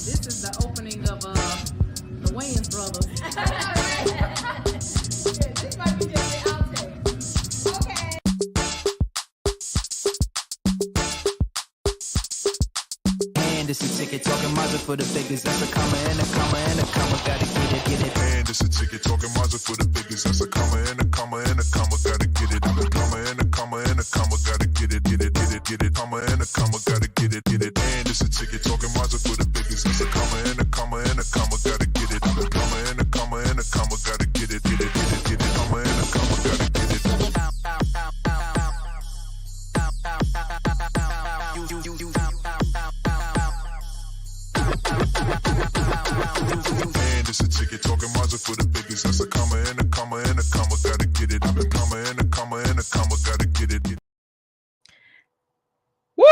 This is the opening of the Wayans brothers. This might be just the outtake. Okay. And it's a ticket talking Mazda for the biggest. That's a comma and a comma and a comma. Gotta get it. And it's a ticket talking Mazda for the biggest. That's a comma and a comma and a comma. Gotta get it. And a comma and a comma and a comma. Gotta get it. Comma and a comma. Gotta get it. And it's a ticket talking Mazda for the biggest. That's a comma and a comma and a comma. Gotta get it. And a comma and a comma and a comma. Gotta get it. Comma and a comma. Gotta get it. And it's a ticket talking Mazda for the biggest. That's a comma and a comma and a comma. Gotta get it. And a comma and a comma and a comma. Gotta get it. Woo!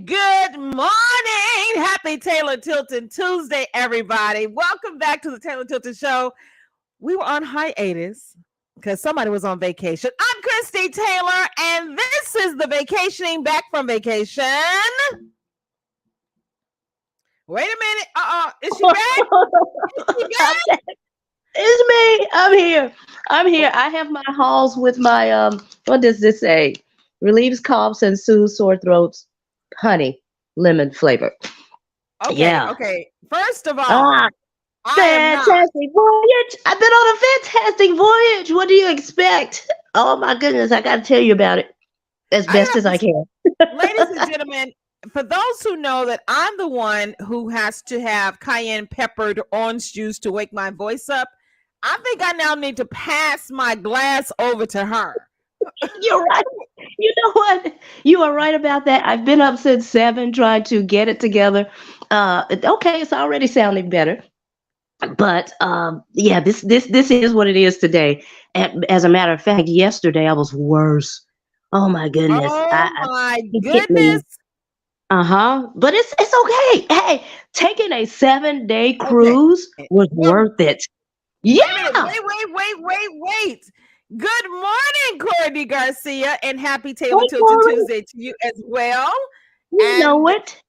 Good morning. Happy Taylor Tilton Tuesday, everybody. Welcome back to the Taylor Tilton Show. We were on hiatus because somebody was on vacation. I'm Christie Taylor, and this is the Vacationing Back from Vacation. Wait a minute. Is she back? Is she back? It's me. I'm here. I have my halls with my what does this say? Relieves coughs and soothes sore throats. Honey, lemon flavor. Okay, Yeah. okay. First of all, fantastic voyage. I've been on a fantastic voyage. What do you expect? Oh my goodness, I gotta tell you about it as best as I can. Ladies and gentlemen, for those who know that I'm the one who has to have cayenne peppered orange juice to wake my voice up, I think I now need to pass my glass over to her. You're right. You know what? You are right about that. I've been up since 7 trying to get it together. Okay, it's already sounding better. But yeah, this is what it is today. And as a matter of fact, yesterday I was worse. Oh my goodness. My goodness. But it's okay. Hey, taking a 7-day cruise was worth it. Yeah. Wait. Good morning, Courtney Garcia, and happy Taylor Tilton Tuesday to you as well. You know it.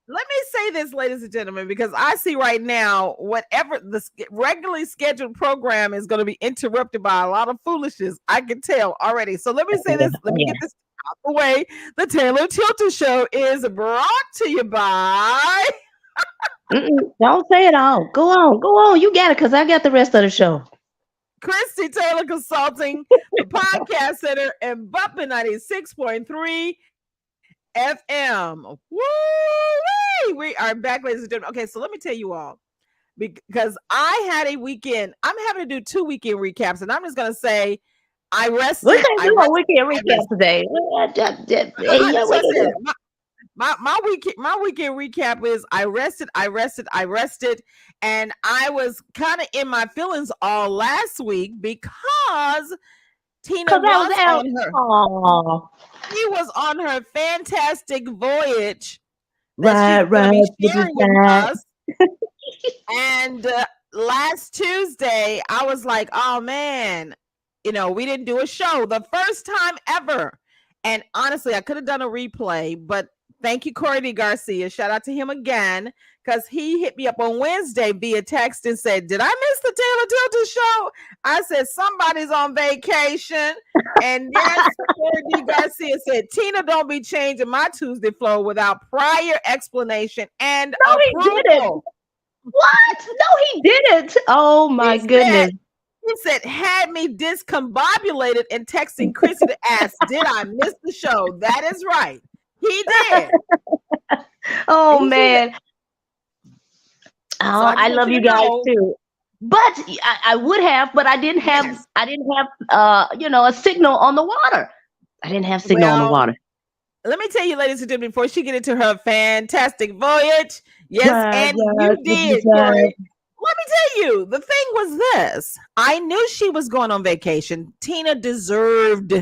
Let me say this, ladies and gentlemen, because I see right now whatever the regularly scheduled program is going to be interrupted by a lot of foolishness. I can tell already. So let me say this. Let me get this out the way. The Taylor Tilton Show is brought to you by... Don't say it all. Go on. You got it, because I got the rest of the show. Christie Taylor Consulting, the Podcast Center, and Bumpin' 96.3 FM. Woo! We are back, ladies and gentlemen. Okay, so let me tell you all, because I had a weekend. I'm having to do 2 weekend recaps, and I'm just going to say I rested. We can't do a weekend recap today. My weekend recap is I rested, and I was kind of in my feelings all last week because Tina was on her fantastic voyage that she's be sharing with us. And last Tuesday, I was like, oh man, we didn't do a show the first time ever. And honestly, I could have done a replay, but thank you, Courtney Garcia. Shout out to him again, because he hit me up on Wednesday via text and said, did I miss the Taylor Tilton Show? I said, somebody's on vacation. And yes, Courtney Garcia said, Tina, don't be changing my Tuesday flow without prior explanation and approval. He didn't. What? No, he didn't. Oh, my goodness. He said, had me discombobulated and texting Chrissy to ask, did I miss the show? That is right. He did. Oh man. Oh, I love you guys too. But I would have, but I didn't have. Yes. I didn't have. A signal on the water. I didn't have signal on the water. Let me tell you, ladies and gentlemen, before she get into her fantastic voyage, you did. Corey. Let me tell you, the thing was this. I knew she was going on vacation. Tina deserved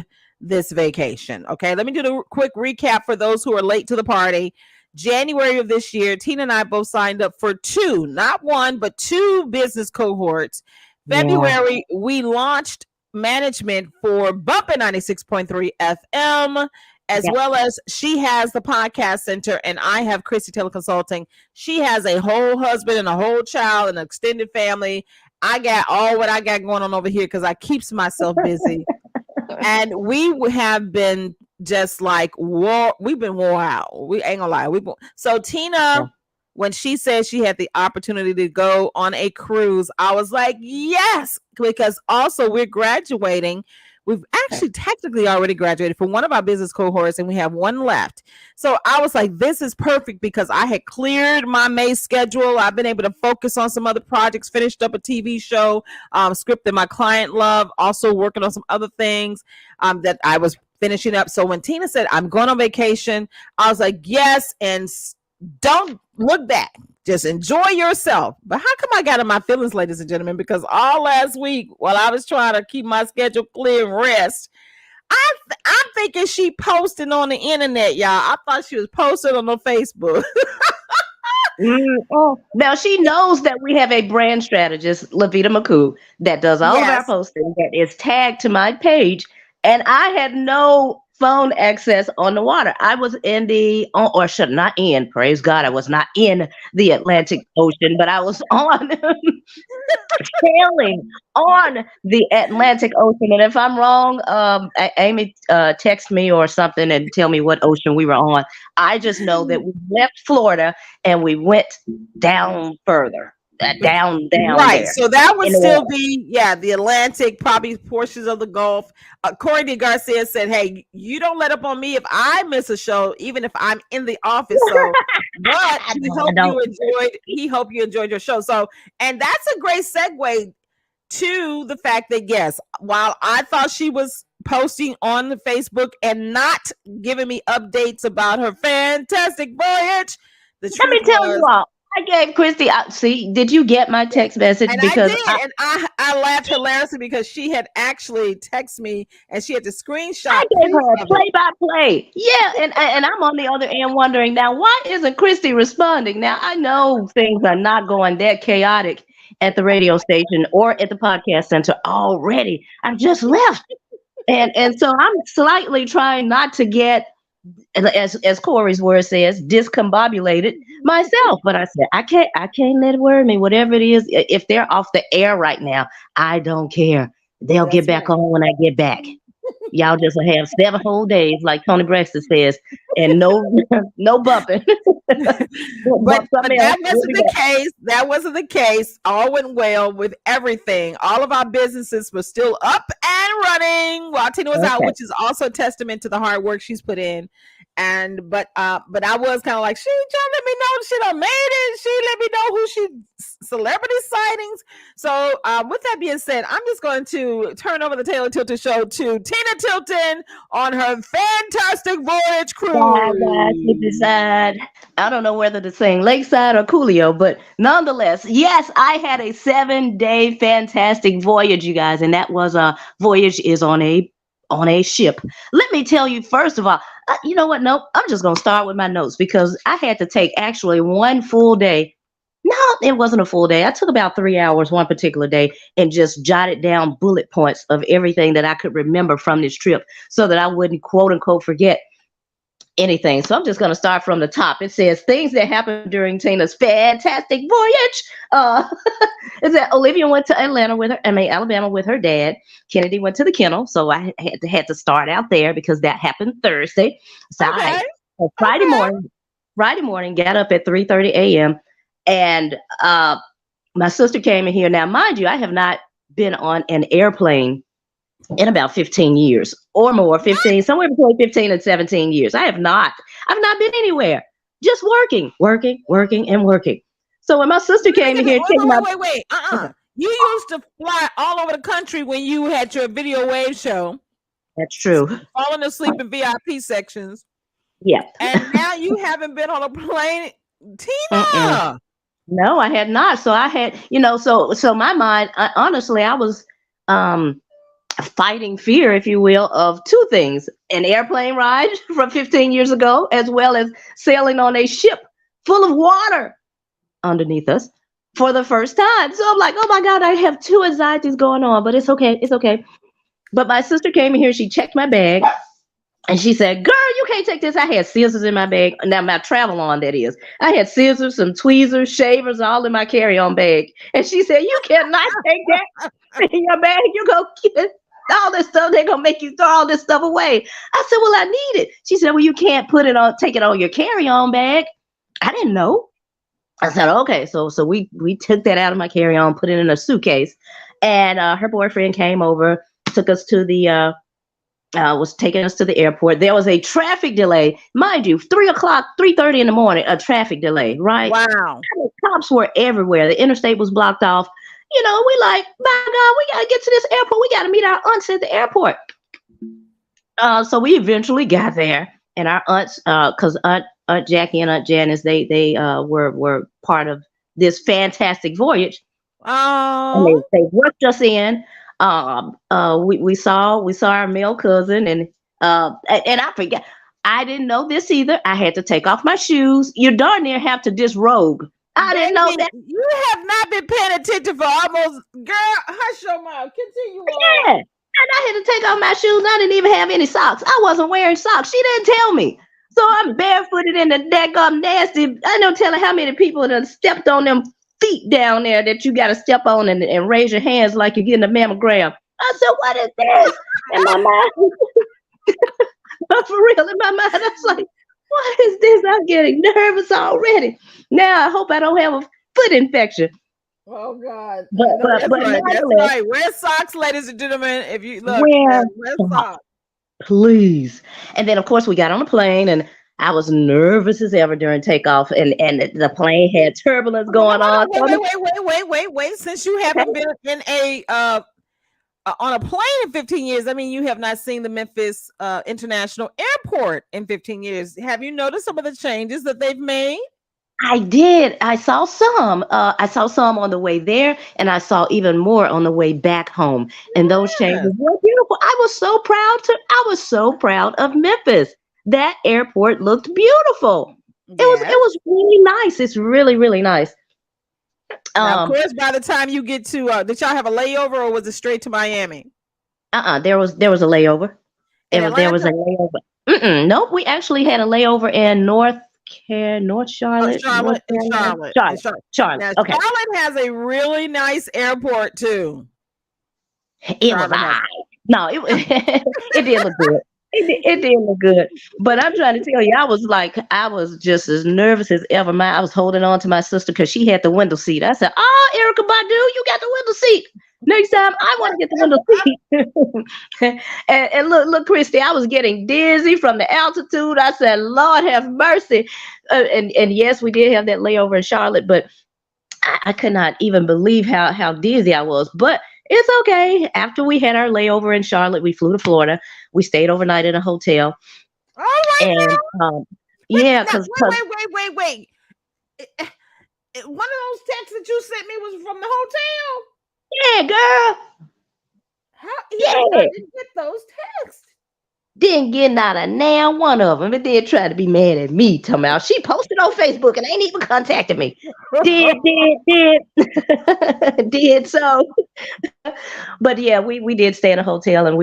this vacation. Okay, let me do the quick recap for those who are late to the party. January of this year, Tina and I both signed up for 2, not 1, but 2 business cohorts. February, we launched management for Bumpin' 96.3 FM as well as she has the podcast center, and I have Christie Taylor Consulting. She has a whole husband and a whole child and an extended family. I got all what I got going on over here because I keeps myself busy. And we have been just like we've been wore out. We ain't gonna lie. So Tina, when she said she had the opportunity to go on a cruise, I was like, yes, because also we're graduating. We've actually technically already graduated for one of our business cohorts, and we have one left. So I was like, this is perfect because I had cleared my May schedule. I've been able to focus on some other projects, finished up a TV show, script that my client loved, also working on some other things that I was finishing up. So when Tina said, I'm going on vacation, I was like, yes, and don't look back. Just enjoy yourself. But how come I got in my feelings, ladies and gentlemen? Because all last week, while I was trying to keep my schedule clear and rest, I'm thinking she posting on the internet, y'all. I thought she was posting on her Facebook. Now she knows that we have a brand strategist, Lavita McCoo, that does all of our posting, that is tagged to my page, and I had no phone access on the water. I was in praise God, I was not in the Atlantic Ocean, but I was on sailing on the Atlantic Ocean. And if I'm wrong, Amy, text me or something and tell me what ocean we were on. I just know that we left Florida and we went down further. Down right there. So that would still be the Atlantic, probably portions of the Gulf. Corey D. Garcia said, hey, you don't let up on me if I miss a show, even if I'm in the office. So but he hope you enjoyed your show. So, and that's a great segue to the fact that yes, while I thought she was posting on the Facebook and not giving me updates about her fantastic voyage, let me tell you all, I gave Christie. See, did you get my text message? And because I laughed hilariously because she had actually texted me and she had to screenshot. I gave her a play-by-play. Yeah, and I'm on the other end wondering now, why isn't Christie responding? Now I know things are not going that chaotic at the radio station or at the podcast center already. I've just left, and so I'm slightly trying not to get, as Corey's word says, discombobulated myself. But I said, I can't let it worry me. Whatever it is, if they're off the air right now, I don't care. They'll get back on when I get back. Y'all just have 7 whole days, like Tony Braxton says, and no bumping. but that wasn't the case. That wasn't the case. All went well with everything. All of our businesses were still up and running while Tina was out, which is also a testament to the hard work she's put in. And but I was kind of like, she trying to let me know she done made it. She let me know who she celebrity sightings. So with that being said, I'm just going to turn over the Taylor Tilton Show to Tina Tilton on her fantastic voyage cruise. I don't know whether to sing Lakeside or Coolio, but nonetheless, yes, I had a 7-day fantastic voyage, you guys, and that was Voyage is on a ship. Let me tell you, first of all, you know what? Nope. I'm just going to start with my notes because I had to take actually one full day. No, it wasn't a full day. I took about 3 hours one particular day and just jotted down bullet points of everything that I could remember from this trip so that I wouldn't quote unquote forget anything. So I'm just going to start from the top. It says things that happened during Tina's fantastic voyage. Is that Olivia went to Alabama with her dad. Kennedy went to the kennel. So I had to start out there because that happened Thursday. So Friday morning, got up at 3:30 a.m. and my sister came in here. Now, mind you, I have not been on an airplane in about 15 years or more, somewhere between 15 and 17 years. I've not been anywhere, just working. So when my sister came in here, wait. You used to fly all over the country when you had your video wave show. That's true. Falling asleep in VIP sections. Yeah. And now you haven't been on a plane, Tina. No, I had not. So I had, so my mind, honestly, I was fighting fear, if you will, of two things: an airplane ride from 15 years ago, as well as sailing on a ship full of water underneath us for the first time. So I'm like, oh my God, I have two anxieties going on, but it's okay. But my sister came in here, she checked my bag, And she said, "Girl, you can't take this." I had scissors in my bag. Now my travel on, that is. I had scissors, some tweezers, shavers, all in my carry-on bag. And she said, "You cannot take that in your bag. You go get all this stuff. They're gonna make you throw all this stuff away." I said, "Well, I need it." She said, "Well, you can't take it on your carry-on bag." I didn't know. I said, "Okay." So we took that out of my carry-on, put it in a suitcase, and her boyfriend came over, took us to the was taking us to the airport. There was a traffic delay, mind you, 3:00, 3:30 in the morning, a traffic delay, right? Wow. I mean, cops were everywhere. The interstate was blocked off. We like, my God, we gotta get to this airport. We gotta meet our aunts at the airport. So we eventually got there, and our aunts, because Aunt Jackie and Aunt Janice, they were part of this fantastic voyage. And Oh, they worked us in. We saw our male cousin, and I forget. I didn't know this either. I had to take off my shoes. You darn near have to disrobe. I didn't know baby, that. you have not been paying attention for almost. Girl, hush your mouth. Continue on. Yeah. And I had to take off my shoes. I didn't even have any socks. I wasn't wearing socks. She didn't tell me. So I'm barefooted in the daggum nasty. I don't tell her how many people done stepped on them feet down there that you got to step on and raise your hands like you're getting a mammogram. I said, "What is this?" In my mind. But for real, in my mind, I was like, "What is this?" I'm getting nervous already. Now I hope I don't have a foot infection. Oh God. But That's right. That's nonetheless, right. Wear socks, ladies and gentlemen. If you look, wear wear socks, socks. please. And then of course we got on the plane, and I was nervous as ever during takeoff, and the plane had turbulence going on. Wait. Since you haven't been in a on a plane in 15 years, I mean, you have not seen the Memphis International Airport in 15 years. Have you noticed some of the changes that they've made? I did. I saw some. I saw some on the way there, and I saw even more on the way back home. And those changes were beautiful. I was so proud of Memphis. That airport looked beautiful. It was really nice. It's really, really nice. Now, of course, by the time you get to, did y'all have a layover, or was it straight to Miami? There was a layover. There was a layover. Nope. We actually had a layover in North Charlotte. Charlotte. Now, okay. Charlotte has a really nice airport too. It was no, it did look good. It did look good. But I'm trying to tell you, I was just as nervous as ever. I was holding on to my sister because she had the window seat. I said, "Oh, Erica Badu, you got the window seat. Next time I want to get the window seat." and look, Christie, I was getting dizzy from the altitude. I said, "Lord have mercy." And yes, we did have that layover in Charlotte, but I could not even believe how dizzy I was. But it's okay. After we had our layover in Charlotte, we flew to Florida. We stayed overnight in a hotel. All right. And yeah, because wait. One of those texts that you sent me was from the hotel. Yeah, girl. I didn't get those texts. Didn't get not a now one of them. It did try to be mad at me. Talking about she posted on Facebook and ain't even contacted me. Did so. But yeah, we did stay in a hotel, and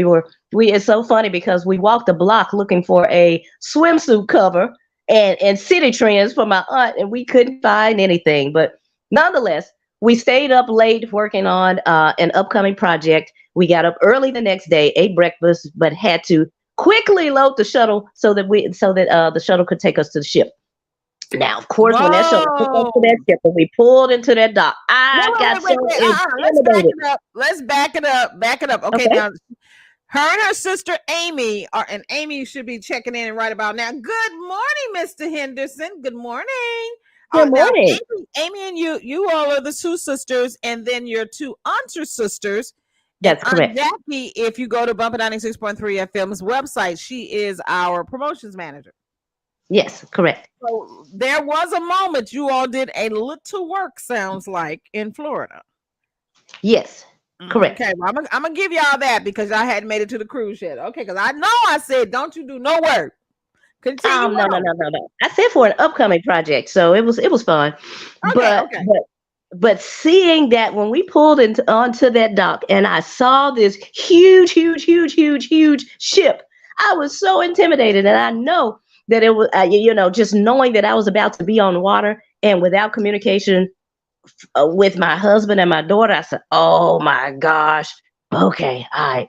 it's so funny because we walked the block looking for a swimsuit cover and city trends for my aunt, and we couldn't find anything. But nonetheless, we stayed up late working on an upcoming project. We got up early the next day, ate breakfast, but had to quickly load the shuttle so that the shuttle could take us to the ship. Now, of course, when that shuttle took us to that ship and we pulled into that dock, Let's back it up. Okay, now her and her sister Amy and Amy should be checking in right about now. Good morning, Mr. Henderson. Good morning. Good morning. Now, Amy and you all are the two sisters, and then your two aunts are sisters. That's correct. Jackie, if you go to Bumpin' 96.3 FM's website, she is our promotions manager. Yes, correct. So there was a moment you all did a little work, sounds like, in Florida. Yes, correct. Okay, well, I'm gonna give y'all that because I hadn't made it to the cruise yet. Okay, because I know I said don't you do no work. Continue. No. I said for an upcoming project, so it was fun. Okay, But seeing that when we pulled onto that dock and I saw this huge ship, I was so intimidated, and I know that it was, just knowing that I was about to be on water and without communication with my husband and my daughter. I said, "Oh my gosh, okay, all right."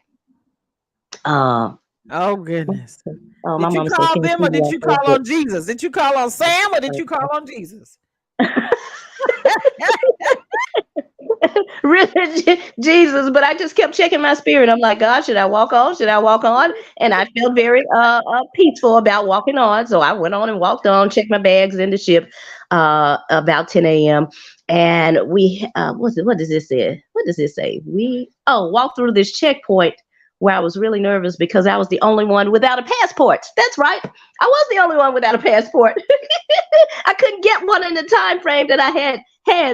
Oh goodness. My Did you mama said, call "Can them you or did walk you real call quick?" on Jesus? Did you call on Sam or did you call on Jesus? Really, Jesus, but I just kept checking my spirit. I'm like, God, should I walk on? Should I walk on? And I felt very peaceful about walking on. So I went on and walked on, checked my bags in the ship about 10 a.m. And we, what does this say? What does this say? Walked through this checkpoint where I was really nervous because I was the only one without a passport. That's right. I was the only one without a passport. I couldn't get one in the time frame that I had.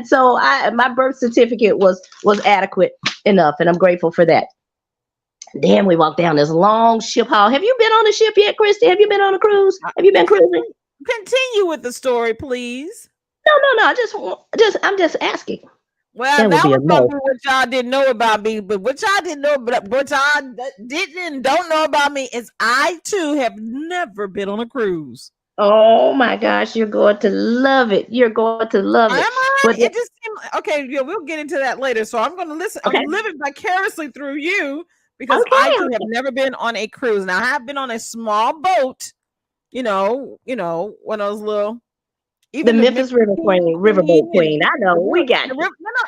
So my birth certificate was adequate enough, and I'm grateful for that. Then we walked down this long ship hall. Have you been on a ship yet, Christy? Have you been on a cruise? Have you been cruising? Continue with the story, please. No. I'm just asking. Well, that was something which y'all didn't know about me, but what y'all didn't know, but what y'all don't know about me is I too have never been on a cruise. Oh my gosh, you're going to love it. You're going to love it. Am I? But it just seemed okay. Yeah, we'll get into that later. So I'm going to listen. Okay. I'm living vicariously through you because I too have never been on a cruise. Now I have been on a small boat. You know, one of those little. Even the Memphis Riverboat Queen. I know we got it.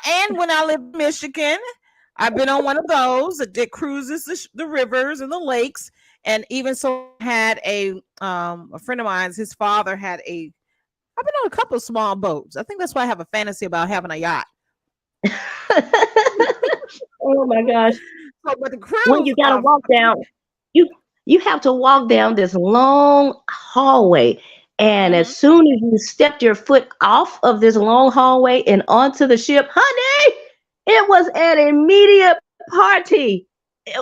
And when I lived in Michigan, I've been on one of those that cruises the rivers and the lakes. And even so, had a friend of mine. His father had I've been on a couple of small boats. I think that's why I have a fantasy about having a yacht. Oh my gosh! So, but the cruise, when you gotta walk down, you have to walk down this long hallway. And as soon as you stepped your foot off of this long hallway and onto the ship, honey, it was an immediate party.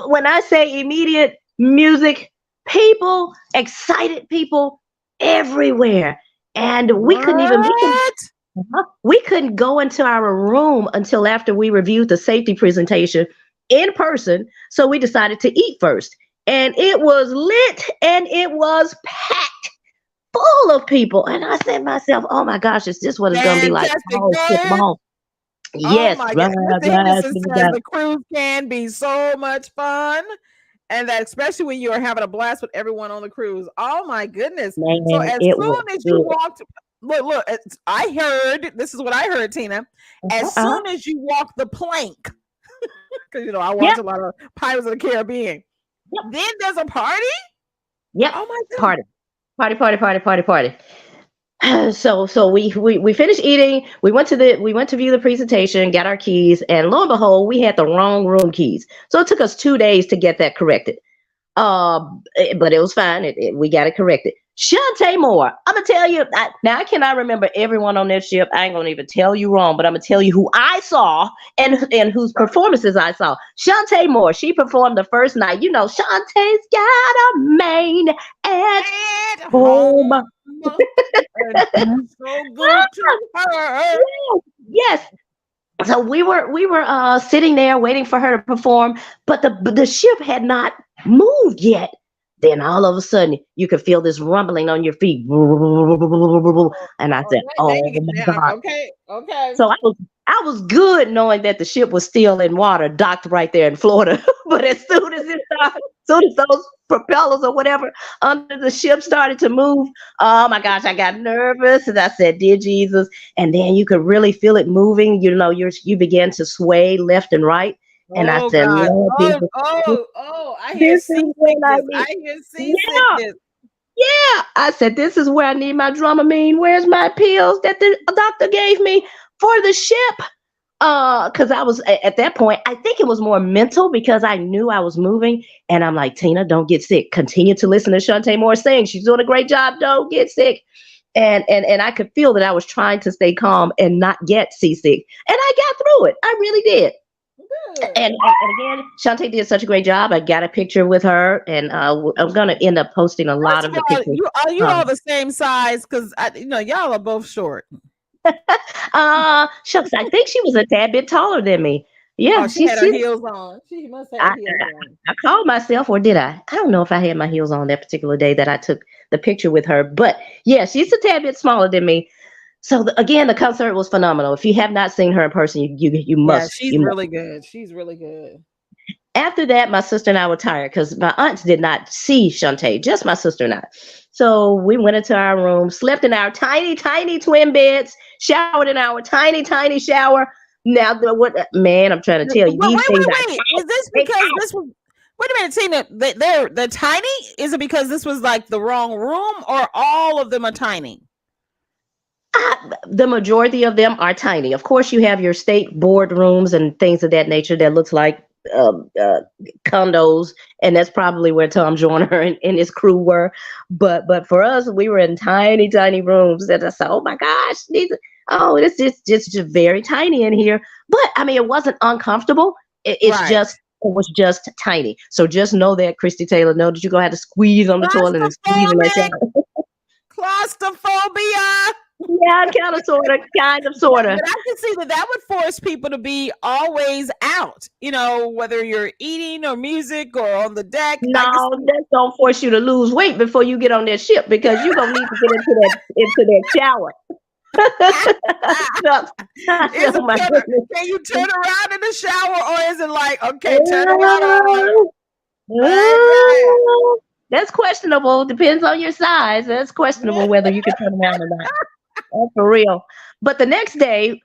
When I say immediate, music, people, excited people everywhere. And we couldn't go into our room until after we reviewed the safety presentation in person. So we decided to eat first. And it was lit and it was packed. Full of people, and I said to myself, "Oh my gosh, is this what it's going to be like?" Yes, oh my goodness. The cruise can be so much fun, and that especially when you are having a blast with everyone on the cruise. Oh my goodness! Man, so as soon as you walked, look, I heard this is what I heard, Tina. As soon as you walk the plank, because I watch a lot of Pirates of the Caribbean. Then there's a party. Yep. Oh my goodness. Party. So we finished eating. We went to view the presentation, got our keys, and lo and behold, we had the wrong room keys. So it took us 2 days to get that corrected. But it was fine. We got it corrected. Shantae Moore, I'm gonna tell you now. I cannot remember everyone on that ship. I ain't gonna even tell you wrong, but I'm gonna tell you who I saw and whose performances I saw. Shantae Moore, she performed the first night. Shantae's got a main at home. So good to her. Yes. So we were sitting there waiting for her to perform, but the ship had not moved yet. Then all of a sudden, you could feel this rumbling on your feet, and I said, "Oh my God!" Okay. So I was good knowing that the ship was still in water, docked right there in Florida. But as soon as those propellers or whatever under the ship started to move, oh my gosh, I got nervous, and I said, "Dear Jesus!" And then you could really feel it moving. You began to sway left and right. And I said, Lord, I hear seasickness. Yeah. I said, this is where I need my Dramamine. Where's my pills that the doctor gave me for the ship? Because I was at that point, I think it was more mental because I knew I was moving. And I'm like, Tina, don't get sick. Continue to listen to Shantae Moore sing. She's doing a great job. Don't get sick. And I could feel that I was trying to stay calm and not get seasick. And I got through it. I really did. And again, Shantae did such a great job. I got a picture with her, and I'm going to end up posting a lot of the pictures. You all the same size? Because y'all are both short. Shucks, I think she was a tad bit taller than me. Yeah, Oh, she had her heels on. She must have I, had heels on. I called myself, or did I? I don't know if I had my heels on that particular day that I took the picture with her. But yeah, she's a tad bit smaller than me. So again, the concert was phenomenal. If you have not seen her in person, you Yeah, must. she's You must. really good. She's really good. After that, my sister and I were tired because my aunts did not see Shantae, just my sister and I. So we went into our room, slept in our tiny, tiny twin beds, showered in our tiny, tiny shower. Now, man, I'm trying to tell you, these things are Wait. Is this because this was? Wait a minute, Tina. They're tiny. Is it because this was like the wrong room, or all of them are tiny? The majority of them are tiny. Of course, you have your state board rooms and things of that nature that looks like condos, and that's probably where Tom Joyner and his crew were. But for us, we were in tiny, tiny rooms. And I said, "Oh my gosh, it's just very tiny in here." But I mean, it wasn't uncomfortable. It was just tiny. So just know that, Christy Taylor, know that you're gonna have to squeeze on the toilet and squeeze in that shower. Claustrophobia. Yeah, kind of, sort of. But I can see that would force people to be always out, whether you're eating or music or on the deck. No, that don't force you to lose weight before you get on that ship, because you're going to need to get into that shower. Can you turn around in the shower, or is it like, okay, turn around? That's questionable. Depends on your size. That's questionable whether you can turn around or not. That's for real. But the next day,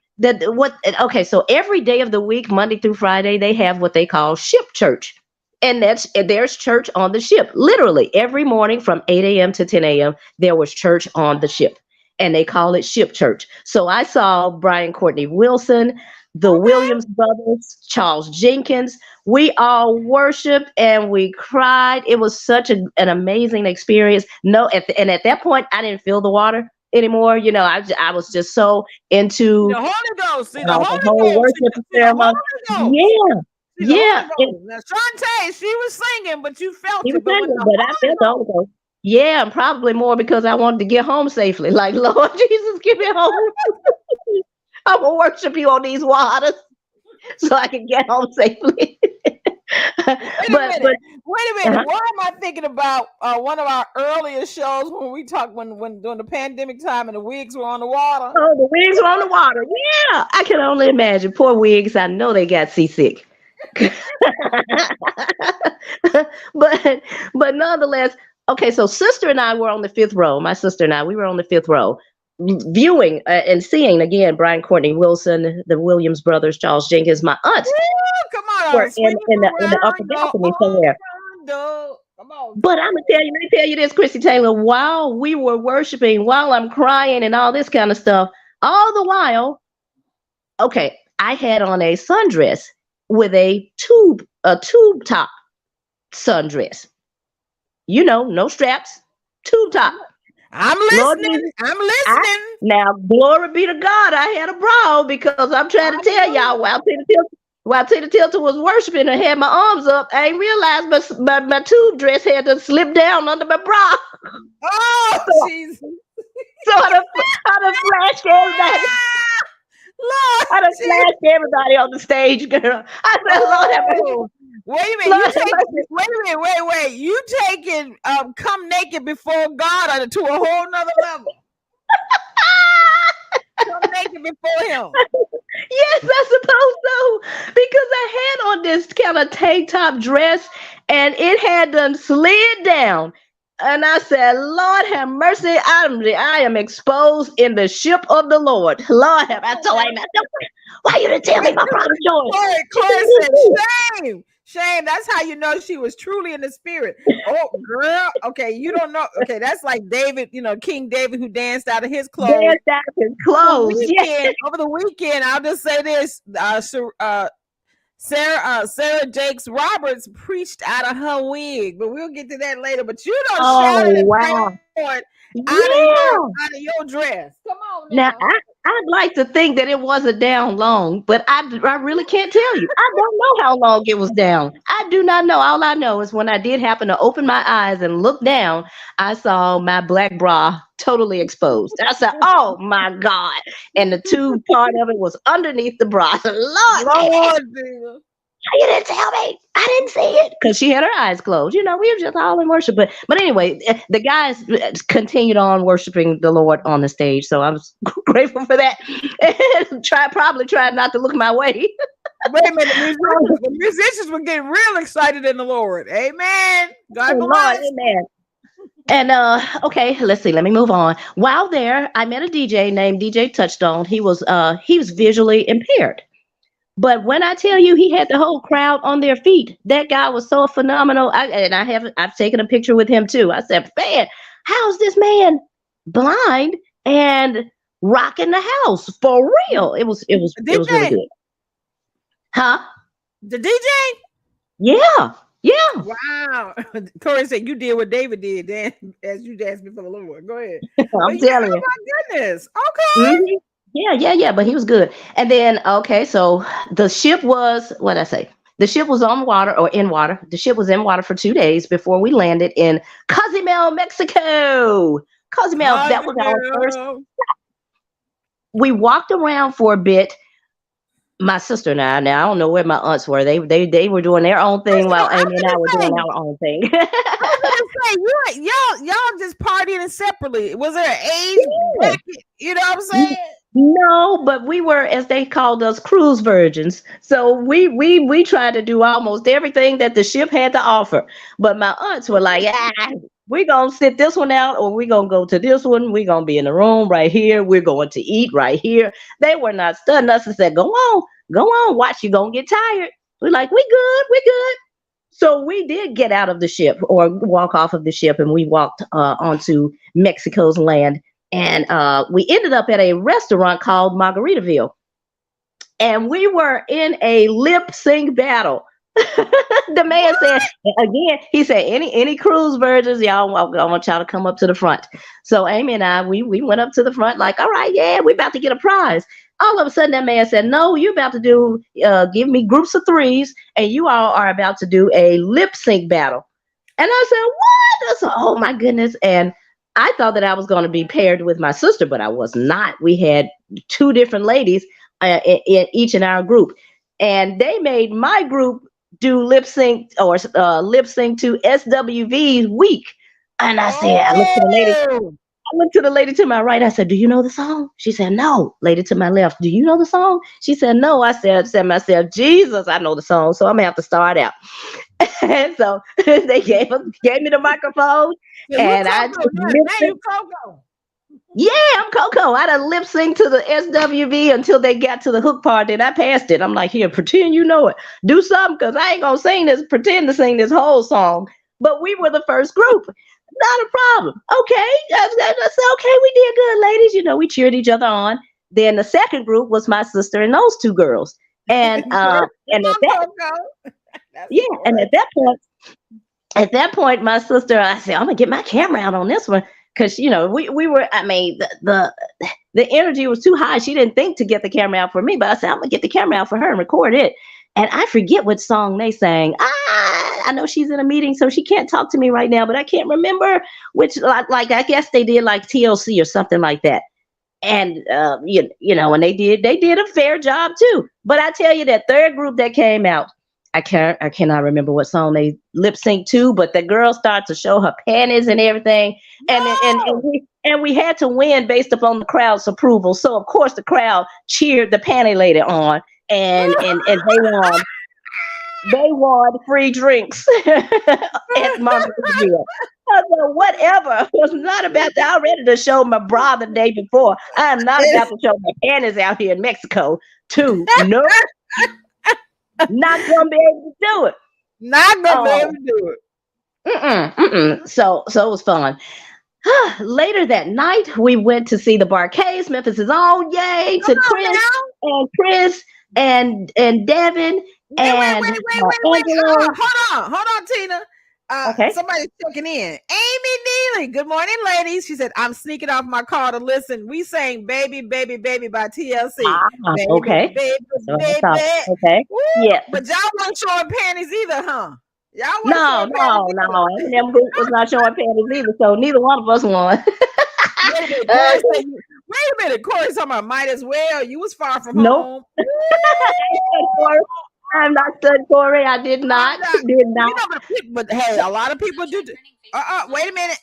so every day of the week, Monday through Friday, they have what they call ship church. And there's church on the ship. Literally every morning from 8 a.m. to 10 a.m., there was church on the ship. And they call it ship church. So I saw Brian Courtney Wilson, the Williams brothers, Charles Jenkins. We all worshiped and we cried. It was such an amazing experience. And at that point, I didn't feel the water anymore. I was just so into the Holy Ghost, the whole worship ceremony. Yeah. Now, Shantae, she was singing, but you felt it. But I felt the Holy Ghost. Yeah, and probably more because I wanted to get home safely. Like, Lord Jesus, get me home. I'm gonna worship you on these waters so I can get home safely. Wait a minute. What am I thinking about? One of our earlier shows when we talked when during the pandemic time and the wigs were on the water. Oh, the wigs were on the water. Yeah, I can only imagine. Poor wigs. I know they got seasick. but nonetheless, okay. So sister and I were on the fifth row. My sister and I, we were on the fifth row, viewing and seeing again Brian Courtney Wilson, the Williams brothers, Charles Jenkins, my aunt. Come on, were in the upper balcony somewhere. Come on. But let me tell you this, Christy Taylor. While we were worshiping, while I'm crying and all this kind of stuff, all the while, okay, I had on a sundress with a tube top sundress. No straps, tube top. I'm listening. Now, glory be to God, I had a bra, because I'm trying to tell y'all, while Taylor Tilton was worshiping and had my arms up, I ain't realized my tube dress had to slip down under my bra. Oh, Jesus. So I done flashed everybody. Lord, I done flashed everybody on the stage, girl. I said, Lord have mercy. Wait a minute. Wait. You taking come naked before God to a whole nother level. Come naked before him. Yes, I suppose so. Because I had on this kind of tank top dress and it had done slid down. And I said, Lord have mercy, I am exposed in the ship of the Lord. Lord have I told him, why you didn't tell me my brother George? Chloe said, shame. That's how you know she was truly in the spirit. Oh, girl. Okay, you don't know. Okay, that's like David, King David, who danced out of his clothes. Over the weekend, I'll just say this. Sarah Jakes Roberts preached out of her wig, but we'll get to that later. But you don't shout it out of your dress. Come on now. I'd like to think that it wasn't down long, but I really can't tell you. I don't know how long it was down. I do not know. All I know is when I did happen to open my eyes and look down, I saw my black bra totally exposed. I said, "Oh my God!" And the tube part of it was underneath the bra. I said, "Lord, Jesus. you didn't tell me. I didn't see it," because she had her eyes closed. We were just all in worship. But anyway, the guys continued on worshiping the Lord on the stage. So I was grateful for that. And probably tried not to look my way. Wait a minute, the musicians were getting real excited in the Lord. Amen. God Oh, bless. Lord, amen. And okay, let's see. Let me move on. While there, I met a DJ named DJ Touchstone. He was visually impaired. But when I tell you he had the whole crowd on their feet, that guy was so phenomenal. I've taken a picture with him too. I said, "Man, how's this man blind and rocking the house for real?" It was really good. Huh? The DJ? Yeah. Yeah. Wow. Corey said you did what David did then as you asked me for the Lord. Go ahead. I'm telling you. Oh my goodness. Okay. Mm-hmm. Yeah, but he was good. And then, okay, so the ship was, what did I say? The ship was on water or in water. The ship was in water for 2 days before we landed in Cozumel, Mexico. Cozumel, that was our first. We walked around for a bit. My sister and I, now I don't know where my aunts were. They were doing their own thing while Amy and I were doing our own thing. I was gonna say, y'all just partying separately. Was there an age bracket? You know what I'm saying? No, but we were, as they called us, cruise virgins. So we tried to do almost everything that the ship had to offer. But my aunts were like, we're going to sit this one out, or we're going to go to this one. We're going to be in the room right here. We're going to eat right here. They were not studying us and said, go on, watch, you're going to get tired. We're like, we good. So we did get out of the ship or walk off of the ship, and we walked onto Mexico's land. And we ended up at a restaurant called Margaritaville. And we were in a lip sync battle. The man said, again, he said, any cruise virgins, y'all, I want y'all to come up to the front. So Amy and I, we went up to the front like, all right, yeah, we're about to get a prize. All of a sudden, that man said, no, you're about to do, give me groups of threes, and you all are about to do a lip sync battle. And I said, what? I said, oh, my goodness. And I thought that I was going to be paired with my sister, but I was not. We had 2 different ladies each in our group. And they made my group do lip sync to SWV's Week. And I said, I looked to the lady to my right. I said, do you know the song? She said, no. Lady to my left, do you know the song? She said, no. I said to myself, Jesus, I know the song, so I'm going to have to start out. And so they gave me the microphone. And I just Coco. Yeah, I'm Coco. I done lip sync to the SWV until they got to the hook part. Then I passed it. I'm like, here, pretend you know it. Do something, because I ain't going to pretend to sing this whole song. But we were the first group. Not a problem. Okay. I said, okay, we did good, ladies. We cheered each other on. Then the second group was my sister and those 2 girls. And at that point, my sister, I said, I'm gonna get my camera out on this one, because we were. I mean, the energy was too high. She didn't think to get the camera out for me, but I said, I'm gonna get the camera out for her and record it. And I forget what song they sang. I know she's in a meeting, so she can't talk to me right now, but I can't remember which. Like I guess they did like TLC or something like that. And and they did a fair job too. But I tell you, that third group that came out, I cannot remember what song they lip synced to, but the girl started to show her panties and everything, and we had to win based upon the crowd's approval. So of course the crowd cheered the panty lady on, and they won free drinks at Margaritaville. So whatever, was not about to. I ready to show my bra the day before. I am not about to show my panties out here in Mexico too. Nope. Not gonna be able to do it. Not gonna be able to do it. So it was fun. Later that night, we went to see the Barcades, Memphis' own. Yay to Chris and Devin. Wait. Hold on, Tina. Okay. Somebody's checking in. Amy Neely. Good morning, ladies. She said, I'm sneaking off my car to listen. We sang Baby, Baby, Baby by TLC. Baby, Okay. baby, So I thought, baby. okay. Woo! Yeah. But y'all weren't showing panties either, huh? Y'all weren't No. showing panties either. Eminem group was not showing panties either, so neither one of us won. Wait a minute, Corey's talking about might as well. You was far from Nope. home. I'm not studying Corey. I did not. Did not. You know, but hey, a lot of people do. Wait a minute.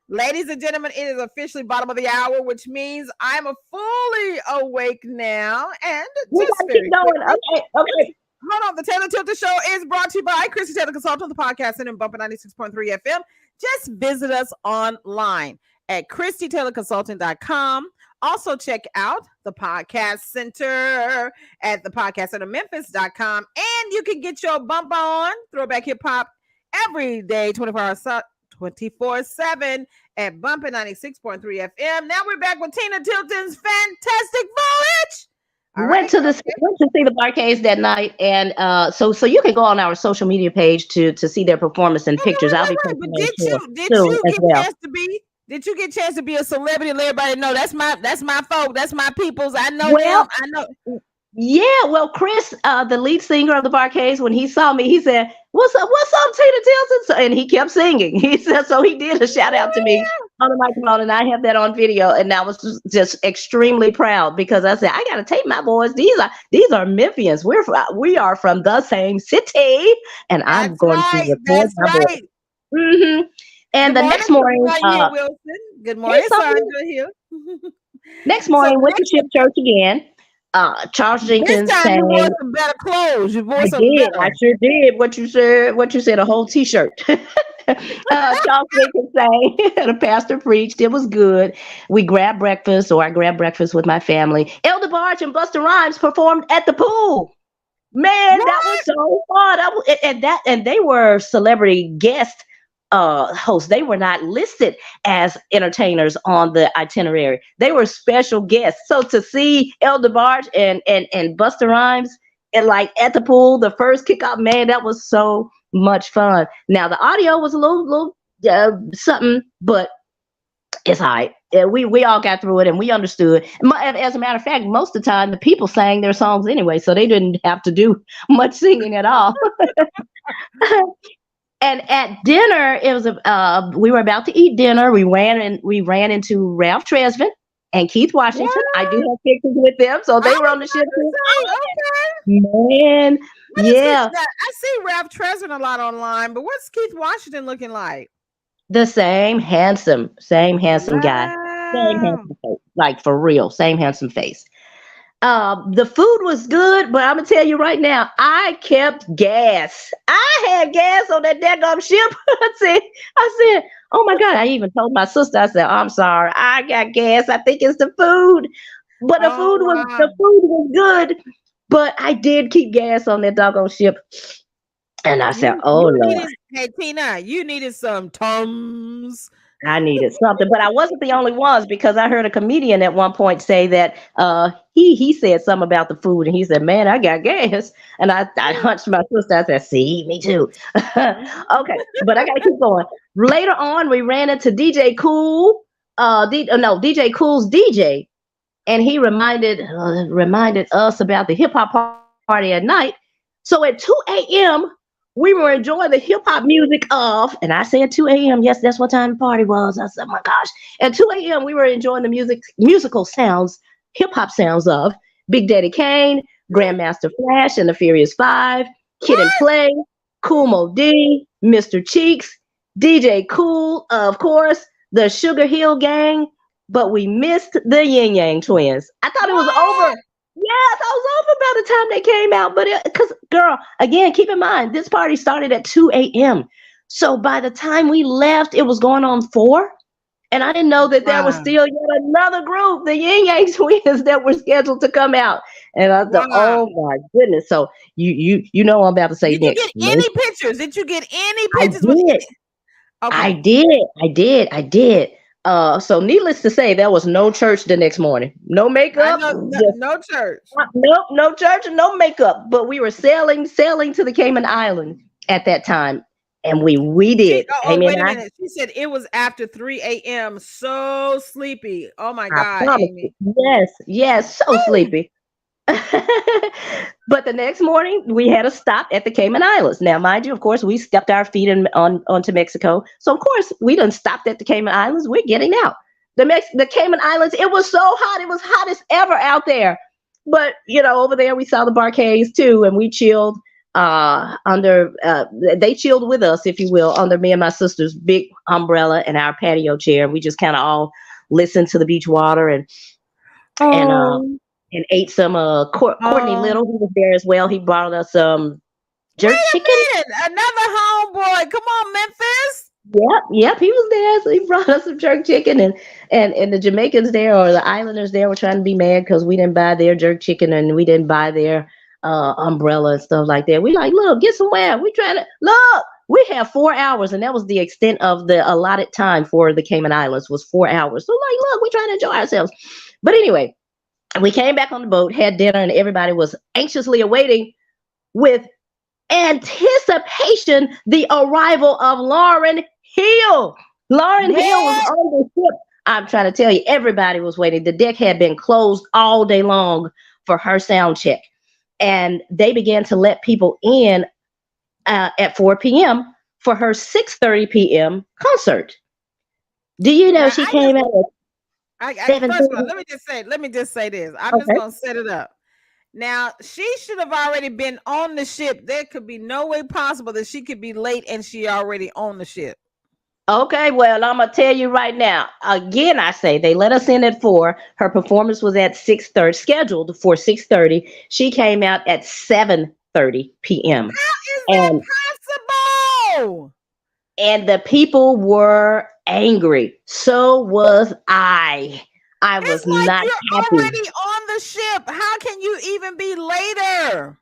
Ladies and gentlemen, it is officially bottom of the hour, which means I'm fully awake now. And we just gotta keep going. Okay. Hold on. The Taylor Tilton Show is brought to you by Christie Taylor Consultant, the podcast, and in Bumping 96.3 FM. Just visit us online at ChristieTaylorConsultant.com. Also, check out the podcast center at thepodcastcentermemphis.com. And you can get your bump on Throwback Hip Hop every day, 24/7 at Bumping 96.3 FM. Now we're back with Tina Tilton's fantastic Voyage. Went to see the Barcades that night, and so you can go on our social media page to see their performance and pictures. I'll be posting did you get a chance to be a celebrity? Let everybody know that's my folk, that's my peoples. I know them. I know. Yeah, well, Chris, the lead singer of the Barcades, when he saw me, he said, "What's up, Tina Tilton?" And he kept singing. He said, so he did a shout out to me on the microphone, and I have that on video. And I was just extremely proud because I said, I got to take my boys. These are Memphians. We are from the same city, and I'm going to record my boys. Mm-hmm. And the next morning, good morning, Sandra here. Next morning, went to Ship Church again. Charles Jenkins this time you wore some better clothes. I sure did. What you said, a whole t-shirt. Charles Jenkins sang, the pastor preached. It was good. We grabbed breakfast, or I grabbed breakfast with my family. Elder Barge and Busta Rhymes performed at the pool. Man, that was so fun. And they were celebrity guests. Hosts. They were not listed as entertainers on the itinerary. They were special guests. So to see Elder Barge and Busta Rhymes and like at the pool, the first kickoff, man, that was so much fun. Now the audio was a little something, but it's all right. We all got through it and we understood. As a matter of fact, most of the time the people sang their songs anyway, so they didn't have to do much singing at all. And at dinner, it was we were about to eat dinner. We ran into Ralph Tresvant and Keith Washington. What? I do have pictures with them, so they were on the ship too. Okay. Man, yeah. I see Ralph Tresvant a lot online, but what's Keith Washington looking like? The same handsome guy. Same handsome face, like for real, same handsome face. The food was good, but I'm gonna tell you right now, I kept gas. I had gas on that daggone ship. I said, oh my God. I even told my sister, I said, I'm sorry, I got gas. I think it's the food. But the food was good. But I did keep gas on that doggone ship. And I said, Lord. Hey Tina, you needed some Tums. I needed something, but I wasn't the only ones, because I heard a comedian at one point say that he said something about the food, and he said, "Man, I got gas." And I hunched my sister. I said, "See, me too." Okay, but I gotta keep going. Later on, we ran into DJ Cool, DJ Cool's DJ, and he reminded us about the hip hop party at night. So at 2 a.m. we were enjoying the hip hop music of, and I said 2 a.m. Yes, that's what time the party was. I said, oh my gosh. At 2 a.m. we were enjoying the musical sounds, hip hop sounds of Big Daddy Kane, Grandmaster Flash and the Furious Five, Kid and Play, Cool Mo D, Mr. Cheeks, DJ Cool, of course, the Sugar Hill Gang, but we missed the Yin Yang Twins. I thought it was over. Yeah, that was over by the time they came out. But because, girl, again, keep in mind, this party started at 2 a.m. So by the time we left, it was going on 4. And I didn't know that there was still yet another group, the Yin Yang Twins, that were scheduled to come out. And I thought, oh my goodness. So you know what I'm about to say next. Did you get any pictures? Did you get any pictures? I did. So needless to say, there was no church the next morning. No makeup. No church. No church and no makeup. But we were sailing to the Cayman Islands at that time. And we did. Amy Wait and a I. minute. She said it was after 3 a.m. So sleepy. Oh my I God, promise Amy. you. Yes, so sleepy. But the next morning, we had a stop at the Cayman Islands. Now, mind you, of course, we stepped our feet onto Mexico. So, of course, we done stopped at the Cayman Islands. We're getting out. The Cayman Islands, it was so hot. It was hot as ever out there. But, over there, we saw the barcades, too, and we chilled they chilled with us, if you will, under me and my sister's big umbrella and our patio chair. We just kind of all listened to the beach water and ate some Courtney Little, who was there as well. He brought us jerk chicken. Another homeboy. Come on, Memphis. Yep, he was there. So he brought us some jerk chicken, and the Jamaicans there, or the islanders there, were trying to be mad because we didn't buy their jerk chicken and we didn't buy their umbrella and stuff like that. We like, look, get somewhere. We trying to look. We have 4 hours, and that was the extent of the allotted time for the Cayman Islands was 4 hours. So like, look, we trying to enjoy ourselves. But anyway, we came back on the boat, had dinner, and everybody was anxiously awaiting with anticipation the arrival of Lauryn Hill. Lauryn Hill was on the ship. I'm trying to tell you, everybody was waiting. The deck had been closed all day long for her sound check. And they began to let people in at 4 p.m. for her 6:30 p.m. concert. Do you know she came out at first of all, let me just say this. I'm just gonna set it up. Now, she should have already been on the ship. There could be no way possible that she could be late and she already on the ship. Okay, well, I'm gonna tell you right now. Again, I say they let us in at 4. Her performance was at 6:30, scheduled for 6:30. She came out at 7:30 p.m. How is that possible? And the people were angry. So was I. I was like not you're happy. Already on the ship. How can you even be later?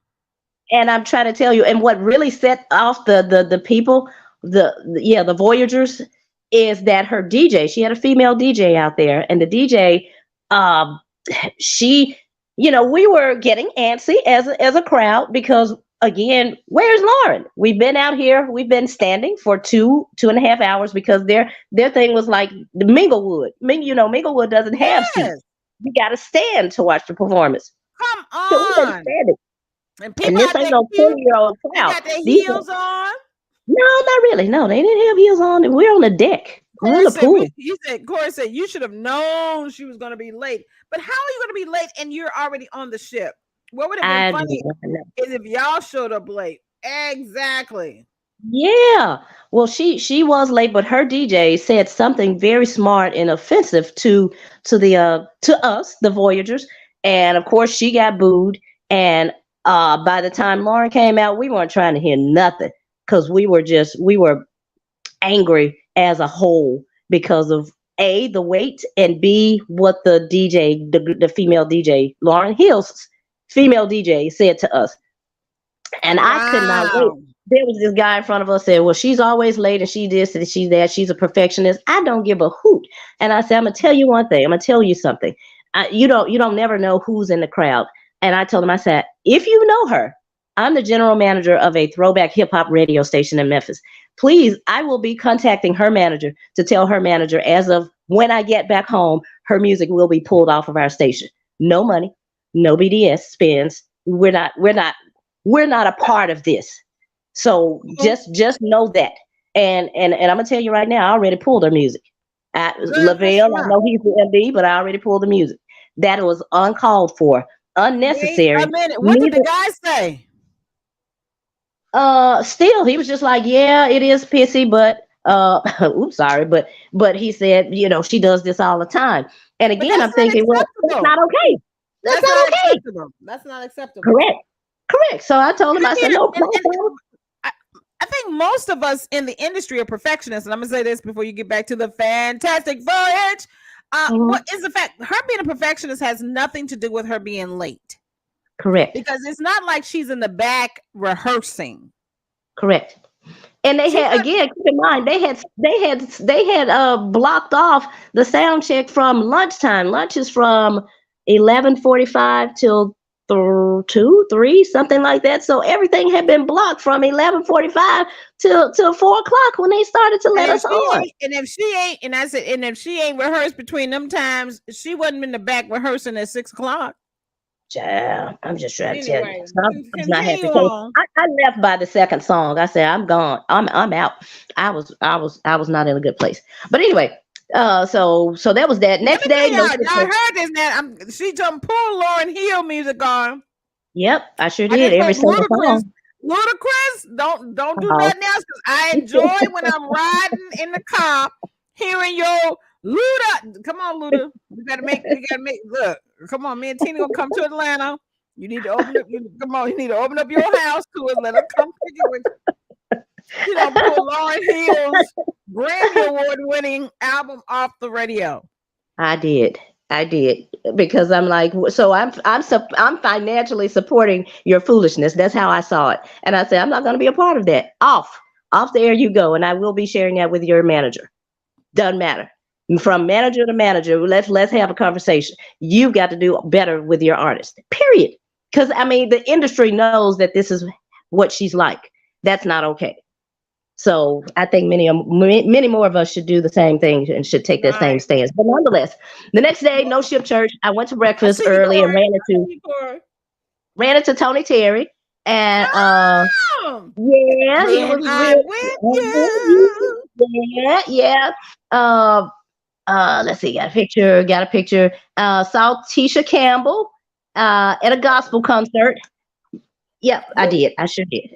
And I'm trying to tell you, and what really set off the people, the Voyagers, is that her DJ, she had a female DJ out there, and the DJ, she, we were getting antsy as a crowd because, again, where's Lauryn? We've been out here, we've been standing for 2.5 hours because their thing was like the Minglewood. Minglewood doesn't have seats. You got to stand to watch the performance. Come on. So we standing. And people this ain't no 4-year-old crowd. They got their heels on? No, not really. No, they didn't have heels on. We're on the deck. We're on the pool. Corey said you should have known she was going to be late. But how are you going to be late and you're already on the ship? What would have been funny is if y'all showed up late. Exactly. Yeah. Well, she was late, but her DJ said something very smart and offensive to us, the Voyagers, and of course she got booed. And by the time Lauryn came out, we weren't trying to hear nothing because we were angry as a whole because of A, the wait, and B, what the DJ, the female DJ, Lauryn Hill's female DJ said to us. And I could not wait. There was this guy in front of us said, well, she's always late and she this and she's that. She's a perfectionist. I don't give a hoot. And I said, I'm going to tell you one thing. I'm going to tell you something. You don't never know who's in the crowd. And I told him, I said, if you know her, I'm the general manager of a throwback hip hop radio station in Memphis. Please, I will be contacting her manager to tell her manager as of when I get back home, her music will be pulled off of our station. No money, no BDS spins. We're not a part of this. So just know that. And I'm gonna tell you right now, I already pulled her music. Lavelle, I know he's the MD, but I already pulled the music. That was uncalled for, unnecessary. Wait a minute. What did the guy say? Still, he was just like, yeah, it is pissy, but oops, sorry, but he said, she does this all the time. And again, I'm thinking, well, that's not okay. That's not okay. Acceptable. That's not acceptable. Correct. So I told him, I said, no. I think most of us in the industry are perfectionists, and I'm gonna say this before you get back to the fantastic voyage. What is the fact? Her being a perfectionist has nothing to do with her being late. Correct. Because it's not like she's in the back rehearsing. Correct. And they had, again, keep in mind, they had blocked off the sound check from lunchtime. Lunch is from 11:45 till 2, 3, something like that. So everything had been blocked from 11:45 till 4 o'clock when they started to let us on. And if she ain't rehearsed between them times, she wasn't in the back rehearsing at 6 o'clock. Yeah, I'm just trying to tell you. So I'm not happy. So I left by the second song. I said, I'm gone. I'm out. I was not in a good place. But anyway, so that was that. Next day, y'all heard this now. She done pull Lauryn Hill music on. Yep, I sure did. Every single song. Ludacris, don't do nothing else, because I enjoy when I'm riding in the car hearing your Luda. Come on, Luda. We gotta make look. Come on, me and Tina gonna come to Atlanta. You need to open up. You need to open up your house to us. Let us come pick it with you. You know, pull Lauryn Hill's Grammy Award-winning album off the radio. I did because I'm like, so I'm financially supporting your foolishness. That's how I saw it, and I said I'm not going to be a part of that. Off the air you go, and I will be sharing that with your manager. Doesn't matter. From manager to manager, let's have a conversation. You've got to do better with your artist. Period. Because I mean, the industry knows that this is what she's like. That's not okay. So I think many more of us should do the same thing and should take that same stance. But nonetheless, the next day, no ship church. I went to breakfast early and ran into Tony Terry, and he was yeah. Let's see, got a picture. Saw Tisha Campbell at a gospel concert. Yep, I did. I sure did.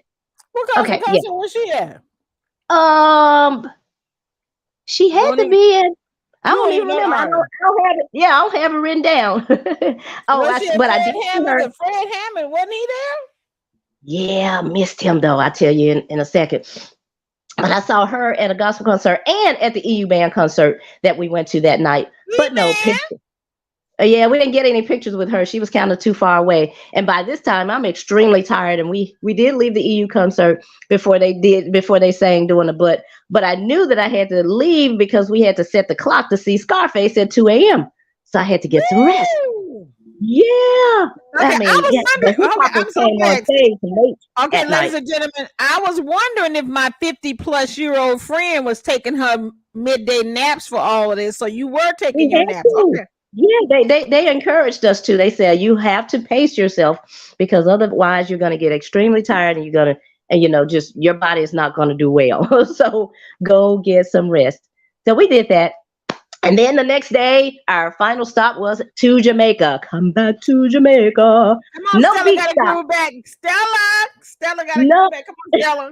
What concert was she at? She had to be in. I don't even remember. I don't have it. Yeah, I don't have it written down. But I did see her. Fred Hammond, wasn't he there? Yeah, I missed him though. I'll tell you in a second. But I saw her at a gospel concert and at the EU band concert that we went to that night. But no pictures. Yeah, we didn't get any pictures with her. She was kind of too far away. And by this time, I'm extremely tired. And we did leave the EU concert before they sang Doing the Butt. But I knew that I had to leave because we had to set the clock to see Scarface at 2 a.m. So I had to get some rest. Yeah. Okay, ladies and gentlemen, I was wondering if my 50-plus-year-old friend was taking her midday naps for all of this. So you were taking your naps. Okay. Yeah, they encouraged us to. They said you have to pace yourself because otherwise you're going to get extremely tired and you're going to, just your body is not going to do well. So go get some rest. So we did that. And then the next day, our final stop was to Jamaica. Come back to Jamaica. Come on, no Stella got to go back. Stella got to go back. Come on, Stella.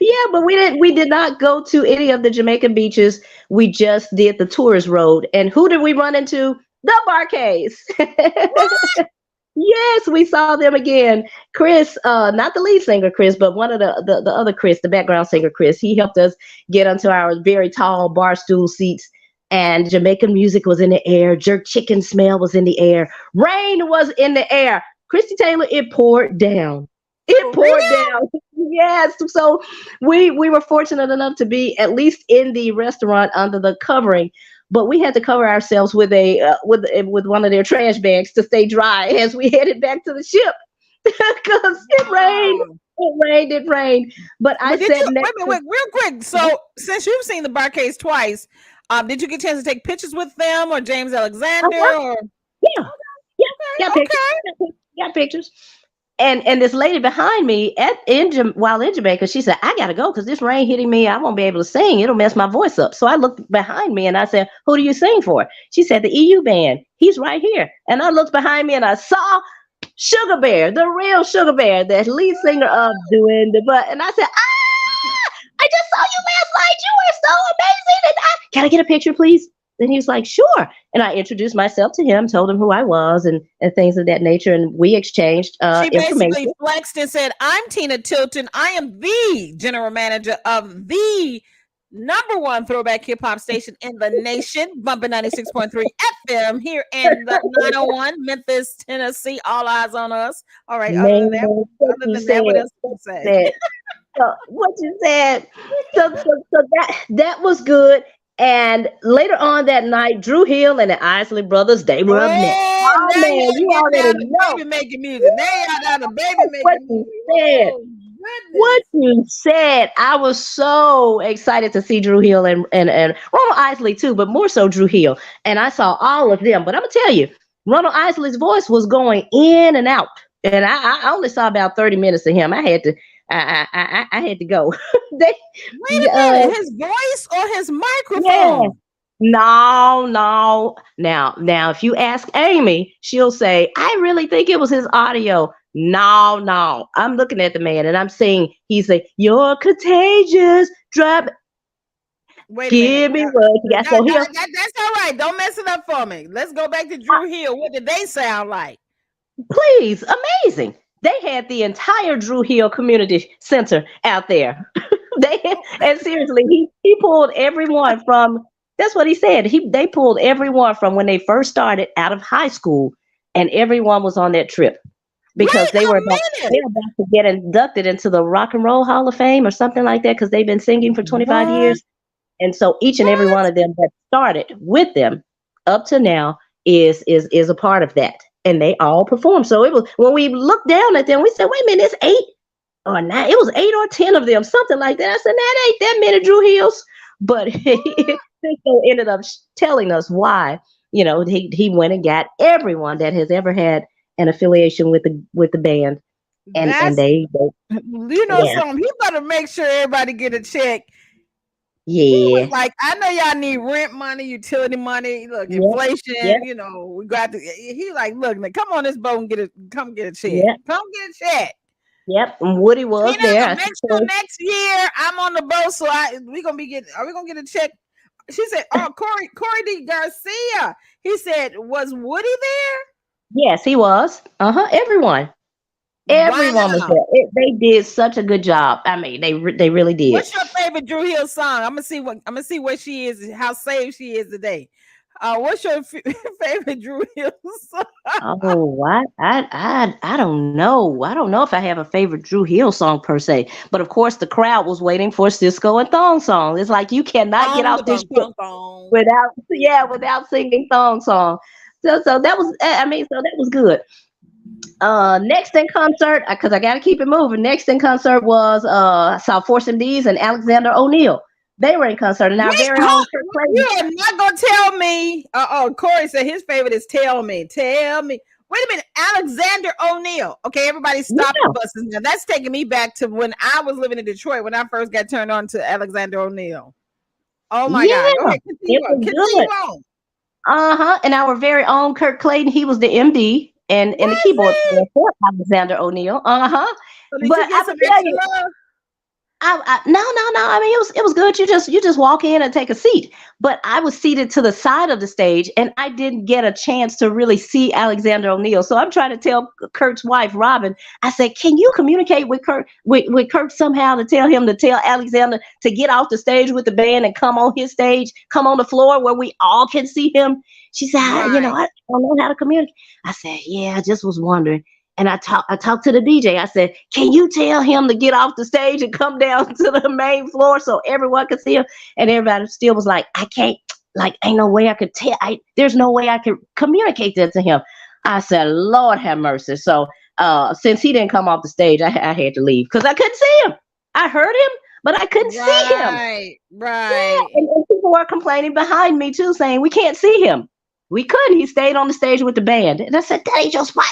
Yeah, but we did not go to any of the Jamaican beaches. We just did the tourist road. And who did we run into? The Barkays. Yes, we saw them again. Chris, not the lead singer, Chris, but one of the other Chris, the background singer, Chris. He helped us get onto our very tall bar stool seats. And Jamaican music was in the air. Jerk chicken smell was in the air. Rain was in the air. Christie Taylor, it poured down. It poured down. Yes. So we were fortunate enough to be at least in the restaurant under the covering. But we had to cover ourselves with one of their trash bags to stay dry as we headed back to the ship because it rained. But I said, wait, real quick. So since you've seen the Barkays twice, did you get a chance to take pictures with them or James Alexander? Or Got pictures. And this lady behind me while in Jamaica, she said, I got to go because this rain hitting me. I won't be able to sing. It'll mess my voice up. So I looked behind me and I said, who do you sing for? She said, the EU band. He's right here. And I looked behind me and I saw Sugar Bear, the real Sugar Bear, the lead singer of Doing the Butt. And I said, I just saw you last night. You were so amazing. And can I get a picture, please? And he was like, sure. And I introduced myself to him, told him who I was and things of that nature. And we exchanged information. She basically flexed and said, I'm Tina Tilton. I am the general manager of the #1 throwback hip hop station in the nation, bumping 96.3 FM here in the 901 Memphis, Tennessee. All eyes on us. All right. Other than that, what else can you say? So what you said. So that was good. And later on that night, Drew Hill and the Isley Brothers, they were up next. Oh now man, y'all you get already down to know baby making music. Now y'all down to baby what making you music. said. Oh What goodness. you said. I was so excited to see Drew Hill and Ronald Isley too, but more so Drew Hill. And I saw all of them. But I'm gonna tell you, Ronald Isley's voice was going in and out, and I only saw about 30 minutes of him. I had to. I had to go. Wait a minute, his voice or his Yeah. microphone? No, no. Now, if you ask Amy, she'll say, I really think it was his audio. No, no. I'm looking at the man and I'm saying, he's like, you're contagious. Drop, Wait a minute. give me what you got. So he'll, That's all right. Don't mess it up for me. Let's go back to Drew Hill. What did they sound like? please, amazing. They had the entire Drew Hill Community Center out there. And seriously, he pulled everyone from. That's what he said. They pulled everyone from when they first started out of high school, and everyone was on that trip because Wait a they minute. were about to get inducted into the Rock and Roll Hall of Fame or something like that because they've been singing for 25 What? years, and so each and every What? one of them that started with them up to now is a part of that, and they all performed. So it was when we looked down at them, we said, "Wait a minute, it's 8 or 9. It was 8 or 10 of them, something like that." I said, "That ain't that many Drew Hills," but Cisco ended up telling us why. He went and got everyone that has ever had an affiliation with the band, and That's they yeah something. He better make sure everybody get a check. He was yeah like, I know y'all need rent money, utility money, look, yep inflation, yep we got to he like, look, man, come on this boat and come get a check. yep Come get a check. yep. And Woody was Tina, there. I make said, sure next year I'm on the boat, so are we gonna get a check? She said, oh, Corey D. Garcia. He said, was Woody there? yes, he was. Everyone. Everyone was Wow. there. They did such a good job. I mean, they really did. What's your favorite Drew Hill song? I'm gonna see where she is, how saved she is today. What's your favorite Drew Hill song? Oh, what? I don't know. I don't know if I have a favorite Drew Hill song per se, but of course the crowd was waiting for Cisco and Thong song. It's like you cannot get Dong, off this dong, ship dong, dong. without singing Thong song. So that was so that was good. Next in concert, because I got to keep it moving. Next in concert was saw Force MDs and Alexander O'Neal. They were in concert, and our Wait, very own Kurt you Clayton. are not gonna tell me. Corey said his favorite is "Tell Me." Tell me. Wait a minute, Alexander O'Neal. Okay, everybody stop the Yeah, buses now. That's taking me back to when I was living in Detroit when I first got turned on to Alexander O'Neal. Oh my God. Go yeah, ahead, continue it on. was Continue good. on. And our very own Kurt Clayton, he was the MD and the Was keyboard player he? for Alexander O'Neal. So did But you I get some would tell extra you, love? no, no, no. I mean, it was good. You just walk in and take a seat. But I was seated to the side of the stage, and I didn't get a chance to really see Alexander O'Neal. So I'm trying to tell Kurt's wife, Robin. I said, "Can you communicate with Kurt, with Kurt somehow to tell him to tell Alexander to get off the stage with the band and come on his stage, come on the floor where we all can see him?" She said, Right. I don't know how to communicate." I said, "Yeah, I just was wondering." And I talked to the DJ. I said, "Can you tell him to get off the stage and come down to the main floor so everyone could see him?" And everybody still was like, "I can't, like, ain't no way I could tell. There's no way I could communicate that to him." I said, "Lord have mercy." So since he didn't come off the stage, I had to leave because I couldn't see him. I heard him, but I couldn't see him. Right. Yeah, Right. and people were complaining behind me too, saying we can't see him. We couldn't. He stayed on the stage with the band, and I said, "That ain't your spot.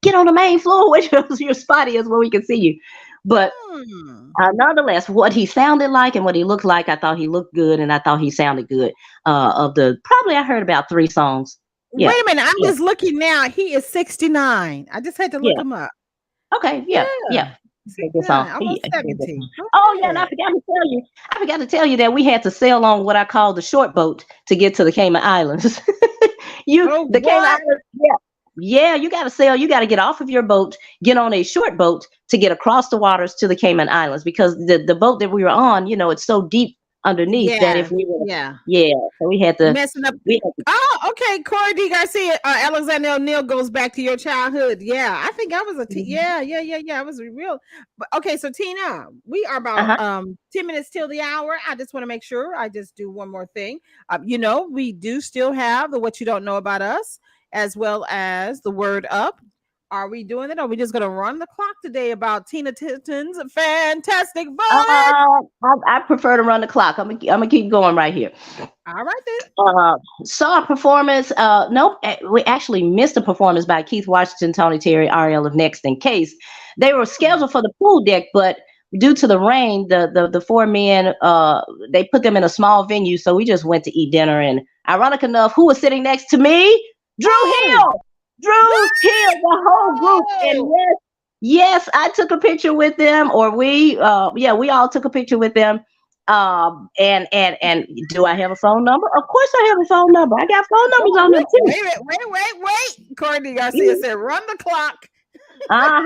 Get on the main floor where your spot is where we can see you." But Hmm. nonetheless, what he sounded like and what he looked like, I thought he looked good and I thought he sounded good. Probably I heard about 3 songs. Yeah, Wait a minute. I'm yeah, just looking now. He is 69. I just had to look yeah. him up. Okay, yeah, Yeah. yeah. He did this 69, song. almost He did this 70. song. Go Oh yeah, and I ahead. forgot to tell you. I forgot to tell you that we had to sail on what I call the short boat to get to the Cayman Islands. Oh, The Cayman what? Islands. Yeah, yeah. You got to sail. You got to get off of your boat, get on a short boat to get across the waters to the Cayman Islands because the boat that we were on, it's so deep underneath that Yeah. if we were, Yeah. yeah, so we had to. Messing up. We had to Oh, okay. Corey D. Garcia, Alexander O'Neal goes back to your childhood. Yeah, I think I was yeah. I was a real. But okay, so Tina, we are about uh-huh. 10 minutes till the hour. I just want to make sure I just do one more thing. We do still have the What You Don't Know About Us. as well as the word up. Are we doing it? Or are we just going to run the clock today about Tina Tilton's fantastic voice? I prefer to run the clock. I'm gonna keep going right here. All right then. Saw a performance. Nope, we actually missed a performance by Keith Washington, Tony Terry, RL of Next in Case. They were scheduled for the pool deck, but due to the rain, the four men, they put them in a small venue, so we just went to eat dinner. And ironic enough, who was sitting next to me? Drew Hill. Drew Hill, the whole group. And yes, I took a picture with them, or we all took a picture with them. And do I have a phone number? Of course I have a phone number. I got phone numbers on them too. Wait. Courtney Garcia said, run the clock. I'm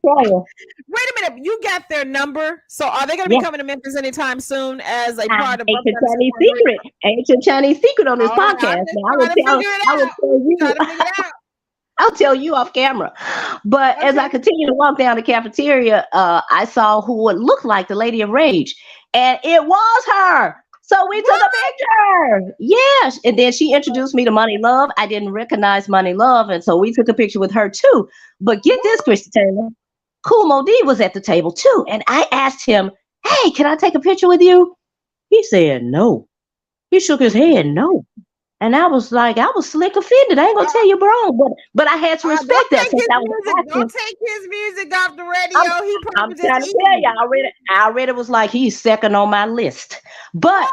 telling you. Wait a minute, you got their number. So are they going to be coming to Memphis anytime soon as a part of Ancient Chinese Secret on this podcast? I'll tell you off camera. But as I continue to walk down the cafeteria, I saw who would look like the Lady of Rage, and it was her. So we took a picture. Yes. And then she introduced me to Money Love. I didn't recognize Money Love, and so we took a picture with her too. But get this, Christie Taylor, Kool Moe Dee was at the table too, and I asked him, "Hey, can I take a picture with you?" He said no. He shook his head no. And I was like, I was slick offended. I ain't gonna tell you wrong, but I had to respect that. Don't take his music off the radio. I'm trying to tell you, I already was like, he's second on my list. But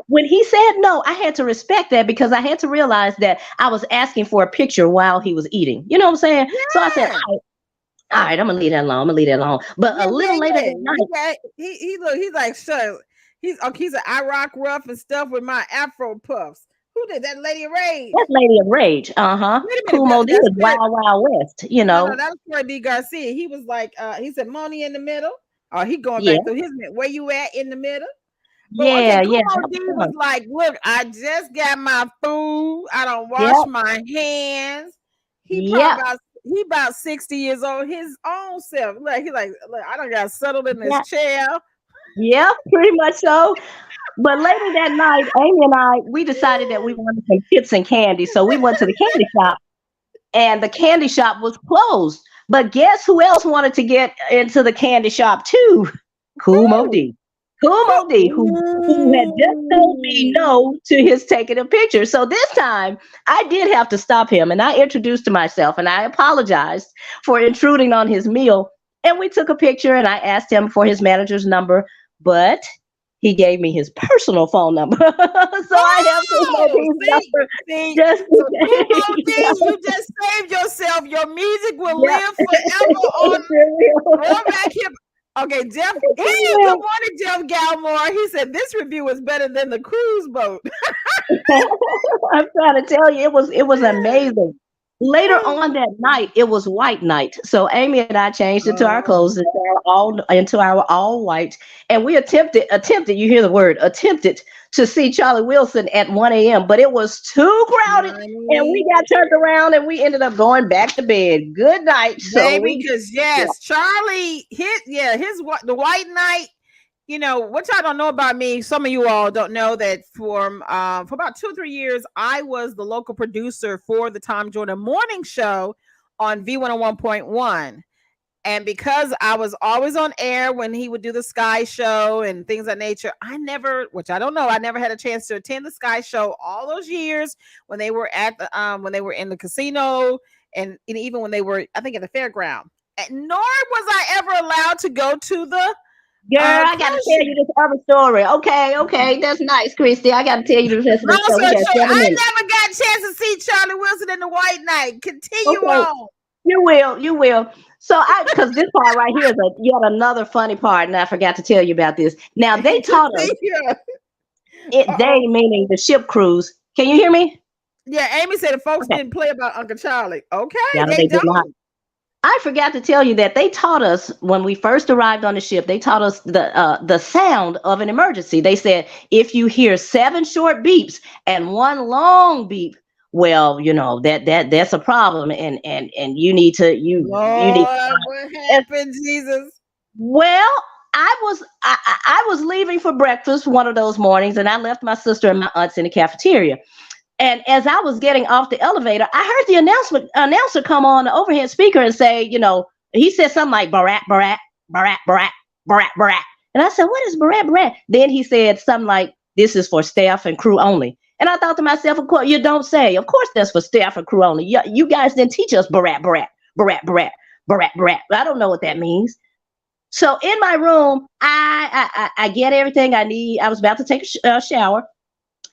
when he said no, I had to respect that, because I had to realize that I was asking for a picture while he was eating. You know what I'm saying? Yeah. So I said, all right, I'm gonna leave that alone. But a little later at night, he's like, sure. He's an Iraq rough and stuff with my Afro puffs. Who did that? Lady of Rage. That's Lady of Rage. Kool Moe Dee was Wild Wild West. You know. No, that was Troy D. Garcia. He was like, he said, "Money in the middle." Oh, he going back to his where you at in the middle. But Kool Moe Dee was like, "Look, I just got my food. I don't wash my hands." He about 60 years old. His own self. Look, I done got settled in this chair. Yeah, pretty much so. But later that night, Amy and we decided that we wanted some chips and candy. So we went to the candy shop, and the candy shop was closed. But guess who else wanted to get into the candy shop too? Kool Moe Dee. Kool Moe Dee, who had just told me no to his taking a picture. So this time I did have to stop him, and I introduced myself, and I apologized for intruding on his meal. And we took a picture, and I asked him for his manager's number, but he gave me his personal phone number. So I have Kool Moe Dee's number. You just saved yourself. Your music will live forever on Throwback Hip. Okay, Jeff. Hey, good morning, Jeff Galmore. He said this review was better than the cruise boat. I'm trying to tell you, it was amazing. Later on that night, it was white night. So Amy and I changed into our clothes into our all white. And we attempted, you hear the word, attempted to see Charlie Wilson at 1 a.m. But it was too crowded. And we got turned around and we ended up going back to bed. Good night. Charlie hit, the white night. You know, what y'all don't know about me, some of you all don't know that for about 2 or 3 years, I was the local producer for the Tom Jordan Morning Show on V101.1. And because I was always on air when he would do the Sky Show and things of that nature, I never had a chance to attend the Sky Show all those years when they were at when they were in the casino and even when they were, I think, at the fairground. And nor was I ever allowed to go to the Girl, I gotta tell you this other story. Okay, that's nice, Christie. I gotta tell you this. I never got a chance to see Charlie Wilson in the White Night. Continue on. You will. So because this part right here is yet another funny part, and I forgot to tell you about this. Now they taught us they meaning the ship cruise. Can you hear me? Yeah, Amy said the folks didn't play about Uncle Charlie. Okay, they did not. I forgot to tell you that they taught us when we first arrived on the ship. They taught us the sound of an emergency. They said if you hear 7 short beeps and 1 long beep, well, you know that's a problem, and you need to what happened, Jesus? Well, I was leaving for breakfast one of those mornings, and I left my sister and my aunts in the cafeteria. And as I was getting off the elevator, I heard the announcer come on the overhead speaker and say, he said something like Barat, Barat, Barat, Barat, Barat, Barat. And I said, what is Barat, Barat? Then he said something like, this is for staff and crew only. And I thought to myself, of course, you don't say. Of course, that's for staff and crew only. You guys didn't teach us Barat, Barat, Barat, Barat, Barat, Barat. I don't know what that means. So in my room, I get everything I need. I was about to take a shower.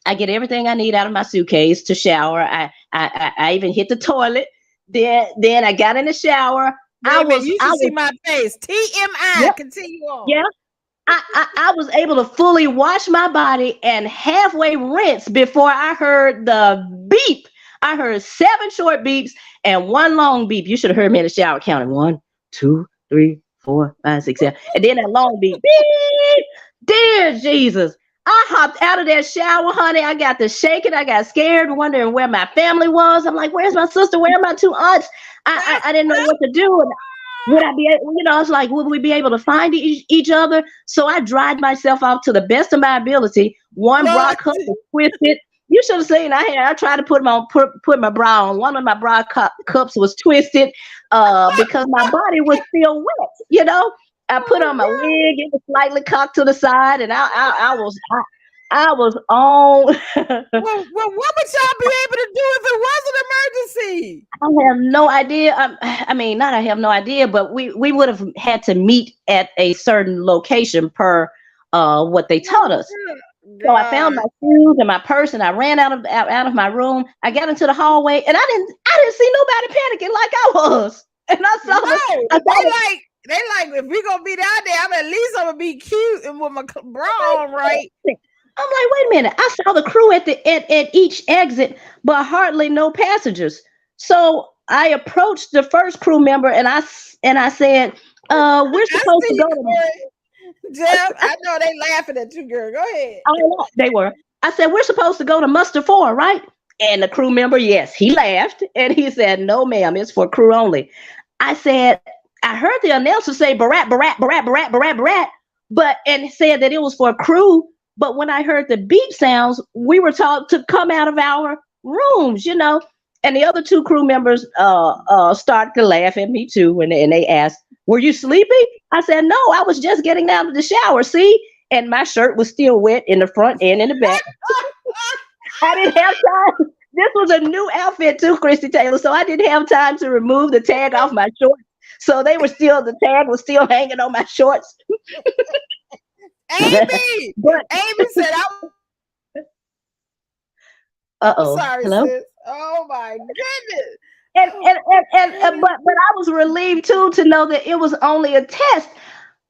I get everything I need out of my suitcase to shower. I even hit the toilet. Then I got in the shower. You should see my face. TMI. Yep. Continue on. Yeah. I was able to fully wash my body and halfway rinse before I heard the beep. I heard 7 short beeps and 1 long beep. You should have heard me in the shower counting 1, 2, 3, 4, 5, 6, 7. And then that long beep. Beep. Dear Jesus. I hopped out of that shower, honey. I got to shaking. I got scared, wondering where my family was. I'm like, where's my sister? Where are my 2 aunts? I didn't know what to do. And would I be able, I was like, would we be able to find each other? So I dried myself off to the best of my ability. 1 bra cup was twisted. You should have seen. I tried to put my bra on. One of my bra cups was twisted because my body was still wet. I put on my wig. It was slightly cocked to the side, and I was on. Well, what would y'all be able to do if it was an emergency? I have no idea. I have no idea, but we would have had to meet at a certain location per what they taught us. So I found my shoes and my purse, and I ran out of my room. I got into the hallway, and I didn't see nobody panicking like I was. And I saw they like, if we gonna be down there, at least I'm gonna be cute and with my bra on, right? I'm like, wait a minute. I saw the crew at each exit, but hardly no passengers. So I approached the first crew member and I said, we're supposed to go to Jeff, I know they laughing at you, girl. Go ahead. They were. I said, we're supposed to go to muster 4, right? And the crew member, yes, he laughed and he said, no, ma'am, it's for crew only. I said, I heard the announcer say Barat, Barat, Barat, Barat, Barat, Barat, and said that it was for crew. But when I heard the beep sounds, we were taught to come out of our rooms, And the other 2 crew members started to laugh at me too, and they asked, "Were you sleepy?" I said, "No, I was just getting out of the shower. See." And my shirt was still wet in the front and in the back. I didn't have time. This was a new outfit too, Christie Taylor. So I didn't have time to remove the tag off my shorts. So the tag was still hanging on my shorts. Amy said, sorry, hello? sis. Oh my goodness. But I was relieved too to know that it was only a test.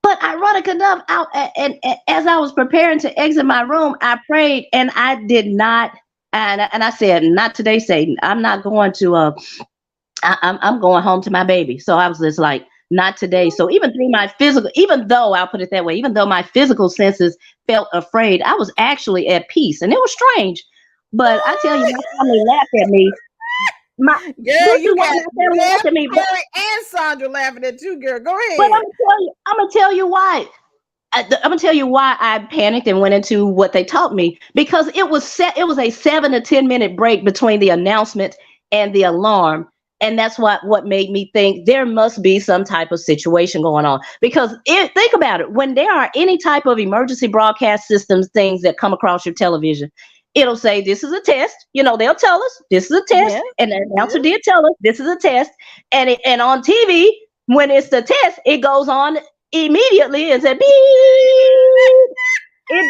But ironic enough, as I was preparing to exit my room, I prayed and I did not. And I said, not today, Satan. I'm not going to. I'm going home to my baby. So I was just like, not today. So even though I'll put it that way, even though my physical senses felt afraid, I was actually at peace, and it was strange. But I tell you, my family laughed at me. You got Mary and Sandra laughing at you, girl. Go ahead. But I'm gonna tell you why. I'm gonna tell you why I panicked and went into what they taught me, because it was a 7 to 10 minute break between the announcement and the alarm. And that's what made me think there must be some type of situation going on. Because think about it, when there are any type of emergency broadcast systems, things that come across your television, it'll say, this is a test. They'll tell us this is a test. Yeah. And the announcer did tell us this is a test. And on TV, when it's the test, it goes on immediately and says, beep. It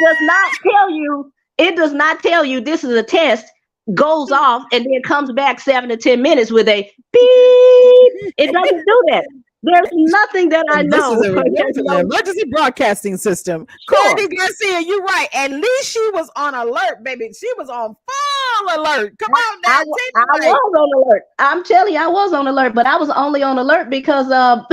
does not tell you this is a test, goes off, and then comes back 7 to 10 minutes with a beep. It doesn't do that. There's nothing that I know. This is an emergency broadcasting system. Sure. Courtney Garcia, you're right. At least she was on alert, baby. She was on full alert. Come on now. I was on alert. I'm telling you, I was on alert, but I was only on alert because I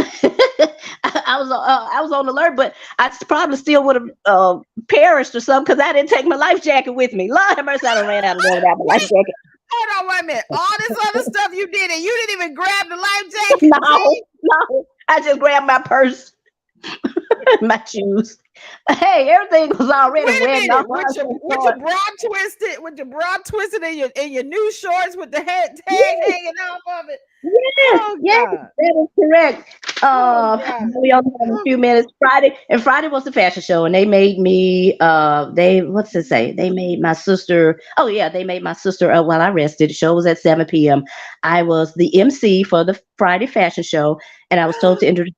was on alert, but I probably still would have perished or something because I didn't take my life jacket with me. Lord have mercy, I done ran out of there without my life jacket. Hold on, wait a minute. All this other stuff you did, and you didn't even grab the life jacket. No, I just grabbed my purse, my shoes. Hey, everything was already Wait a wet. minute, with your bra twisted in your new shorts with the head tag hanging off of it. Yes, Oh yes, God. that is correct. Oh God. We only have a few minutes. Friday was the fashion show, and they made me. What's it say? They made my sister. Oh yeah, they made my sister. While I rested, the show was at 7 p.m. I was the MC for the Friday fashion show, and I was told to introduce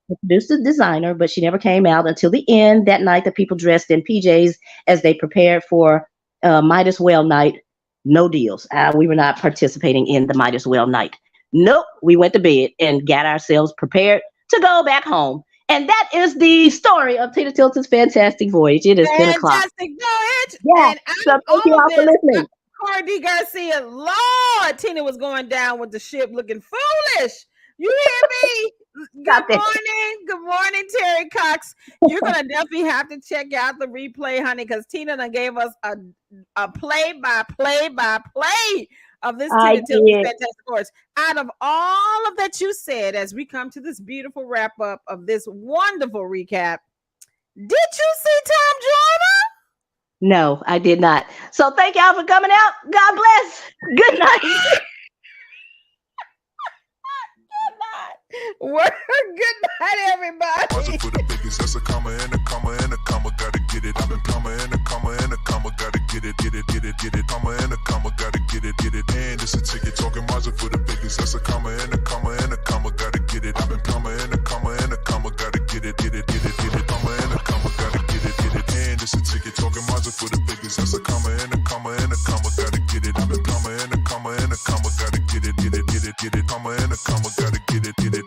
the designer, but she never came out until the end that night. The people dressed in PJs as they prepared for Might as Well night. No deals. We were not participating in the Might as Well night. Nope, we went to bed and got ourselves prepared to go back home. And that is the story of Taylor Tilton's fantastic voyage. It is 10 o'clock. Fantastic voyage. Yeah. And So out of thank you all all of for this, listening. Cardi Garcia, Lord, Tina was going down with the ship looking foolish. You hear me? Stop Good that. morning. Good morning, Terry Cox. You're going to definitely have to check out the replay, honey, because Tina done gave us a play-by-play of this I Tina Tilton did. fantastic voice. Out of all of that you said, as we come to this beautiful wrap-up of this wonderful recap, did you see Tom Joyner? No, I did not. So thank y'all for coming out. God bless. Good night. Good night, everybody. Mazel for the biggest, that's a comma and a comma and a comma, gotta get it. I've been comma and a comma and a comma, gotta get it, get it, get it, get it. Comma and a comma, gotta get it, get it. And it's a ticket talking mazel for the biggest, that's a comma and a comma and a comma, gotta get it. I've been comma and a comma and a comma, gotta get it, get it, get it, get it. Comma and a comma, gotta get it, get it. And it's a ticket talking mazel for the biggest, that's a comma and a comma and a comma, gotta get it. I've been comma and a comma and a comma, gotta get it, get it, get it, get it. Comma and a comma, gotta get it, get it.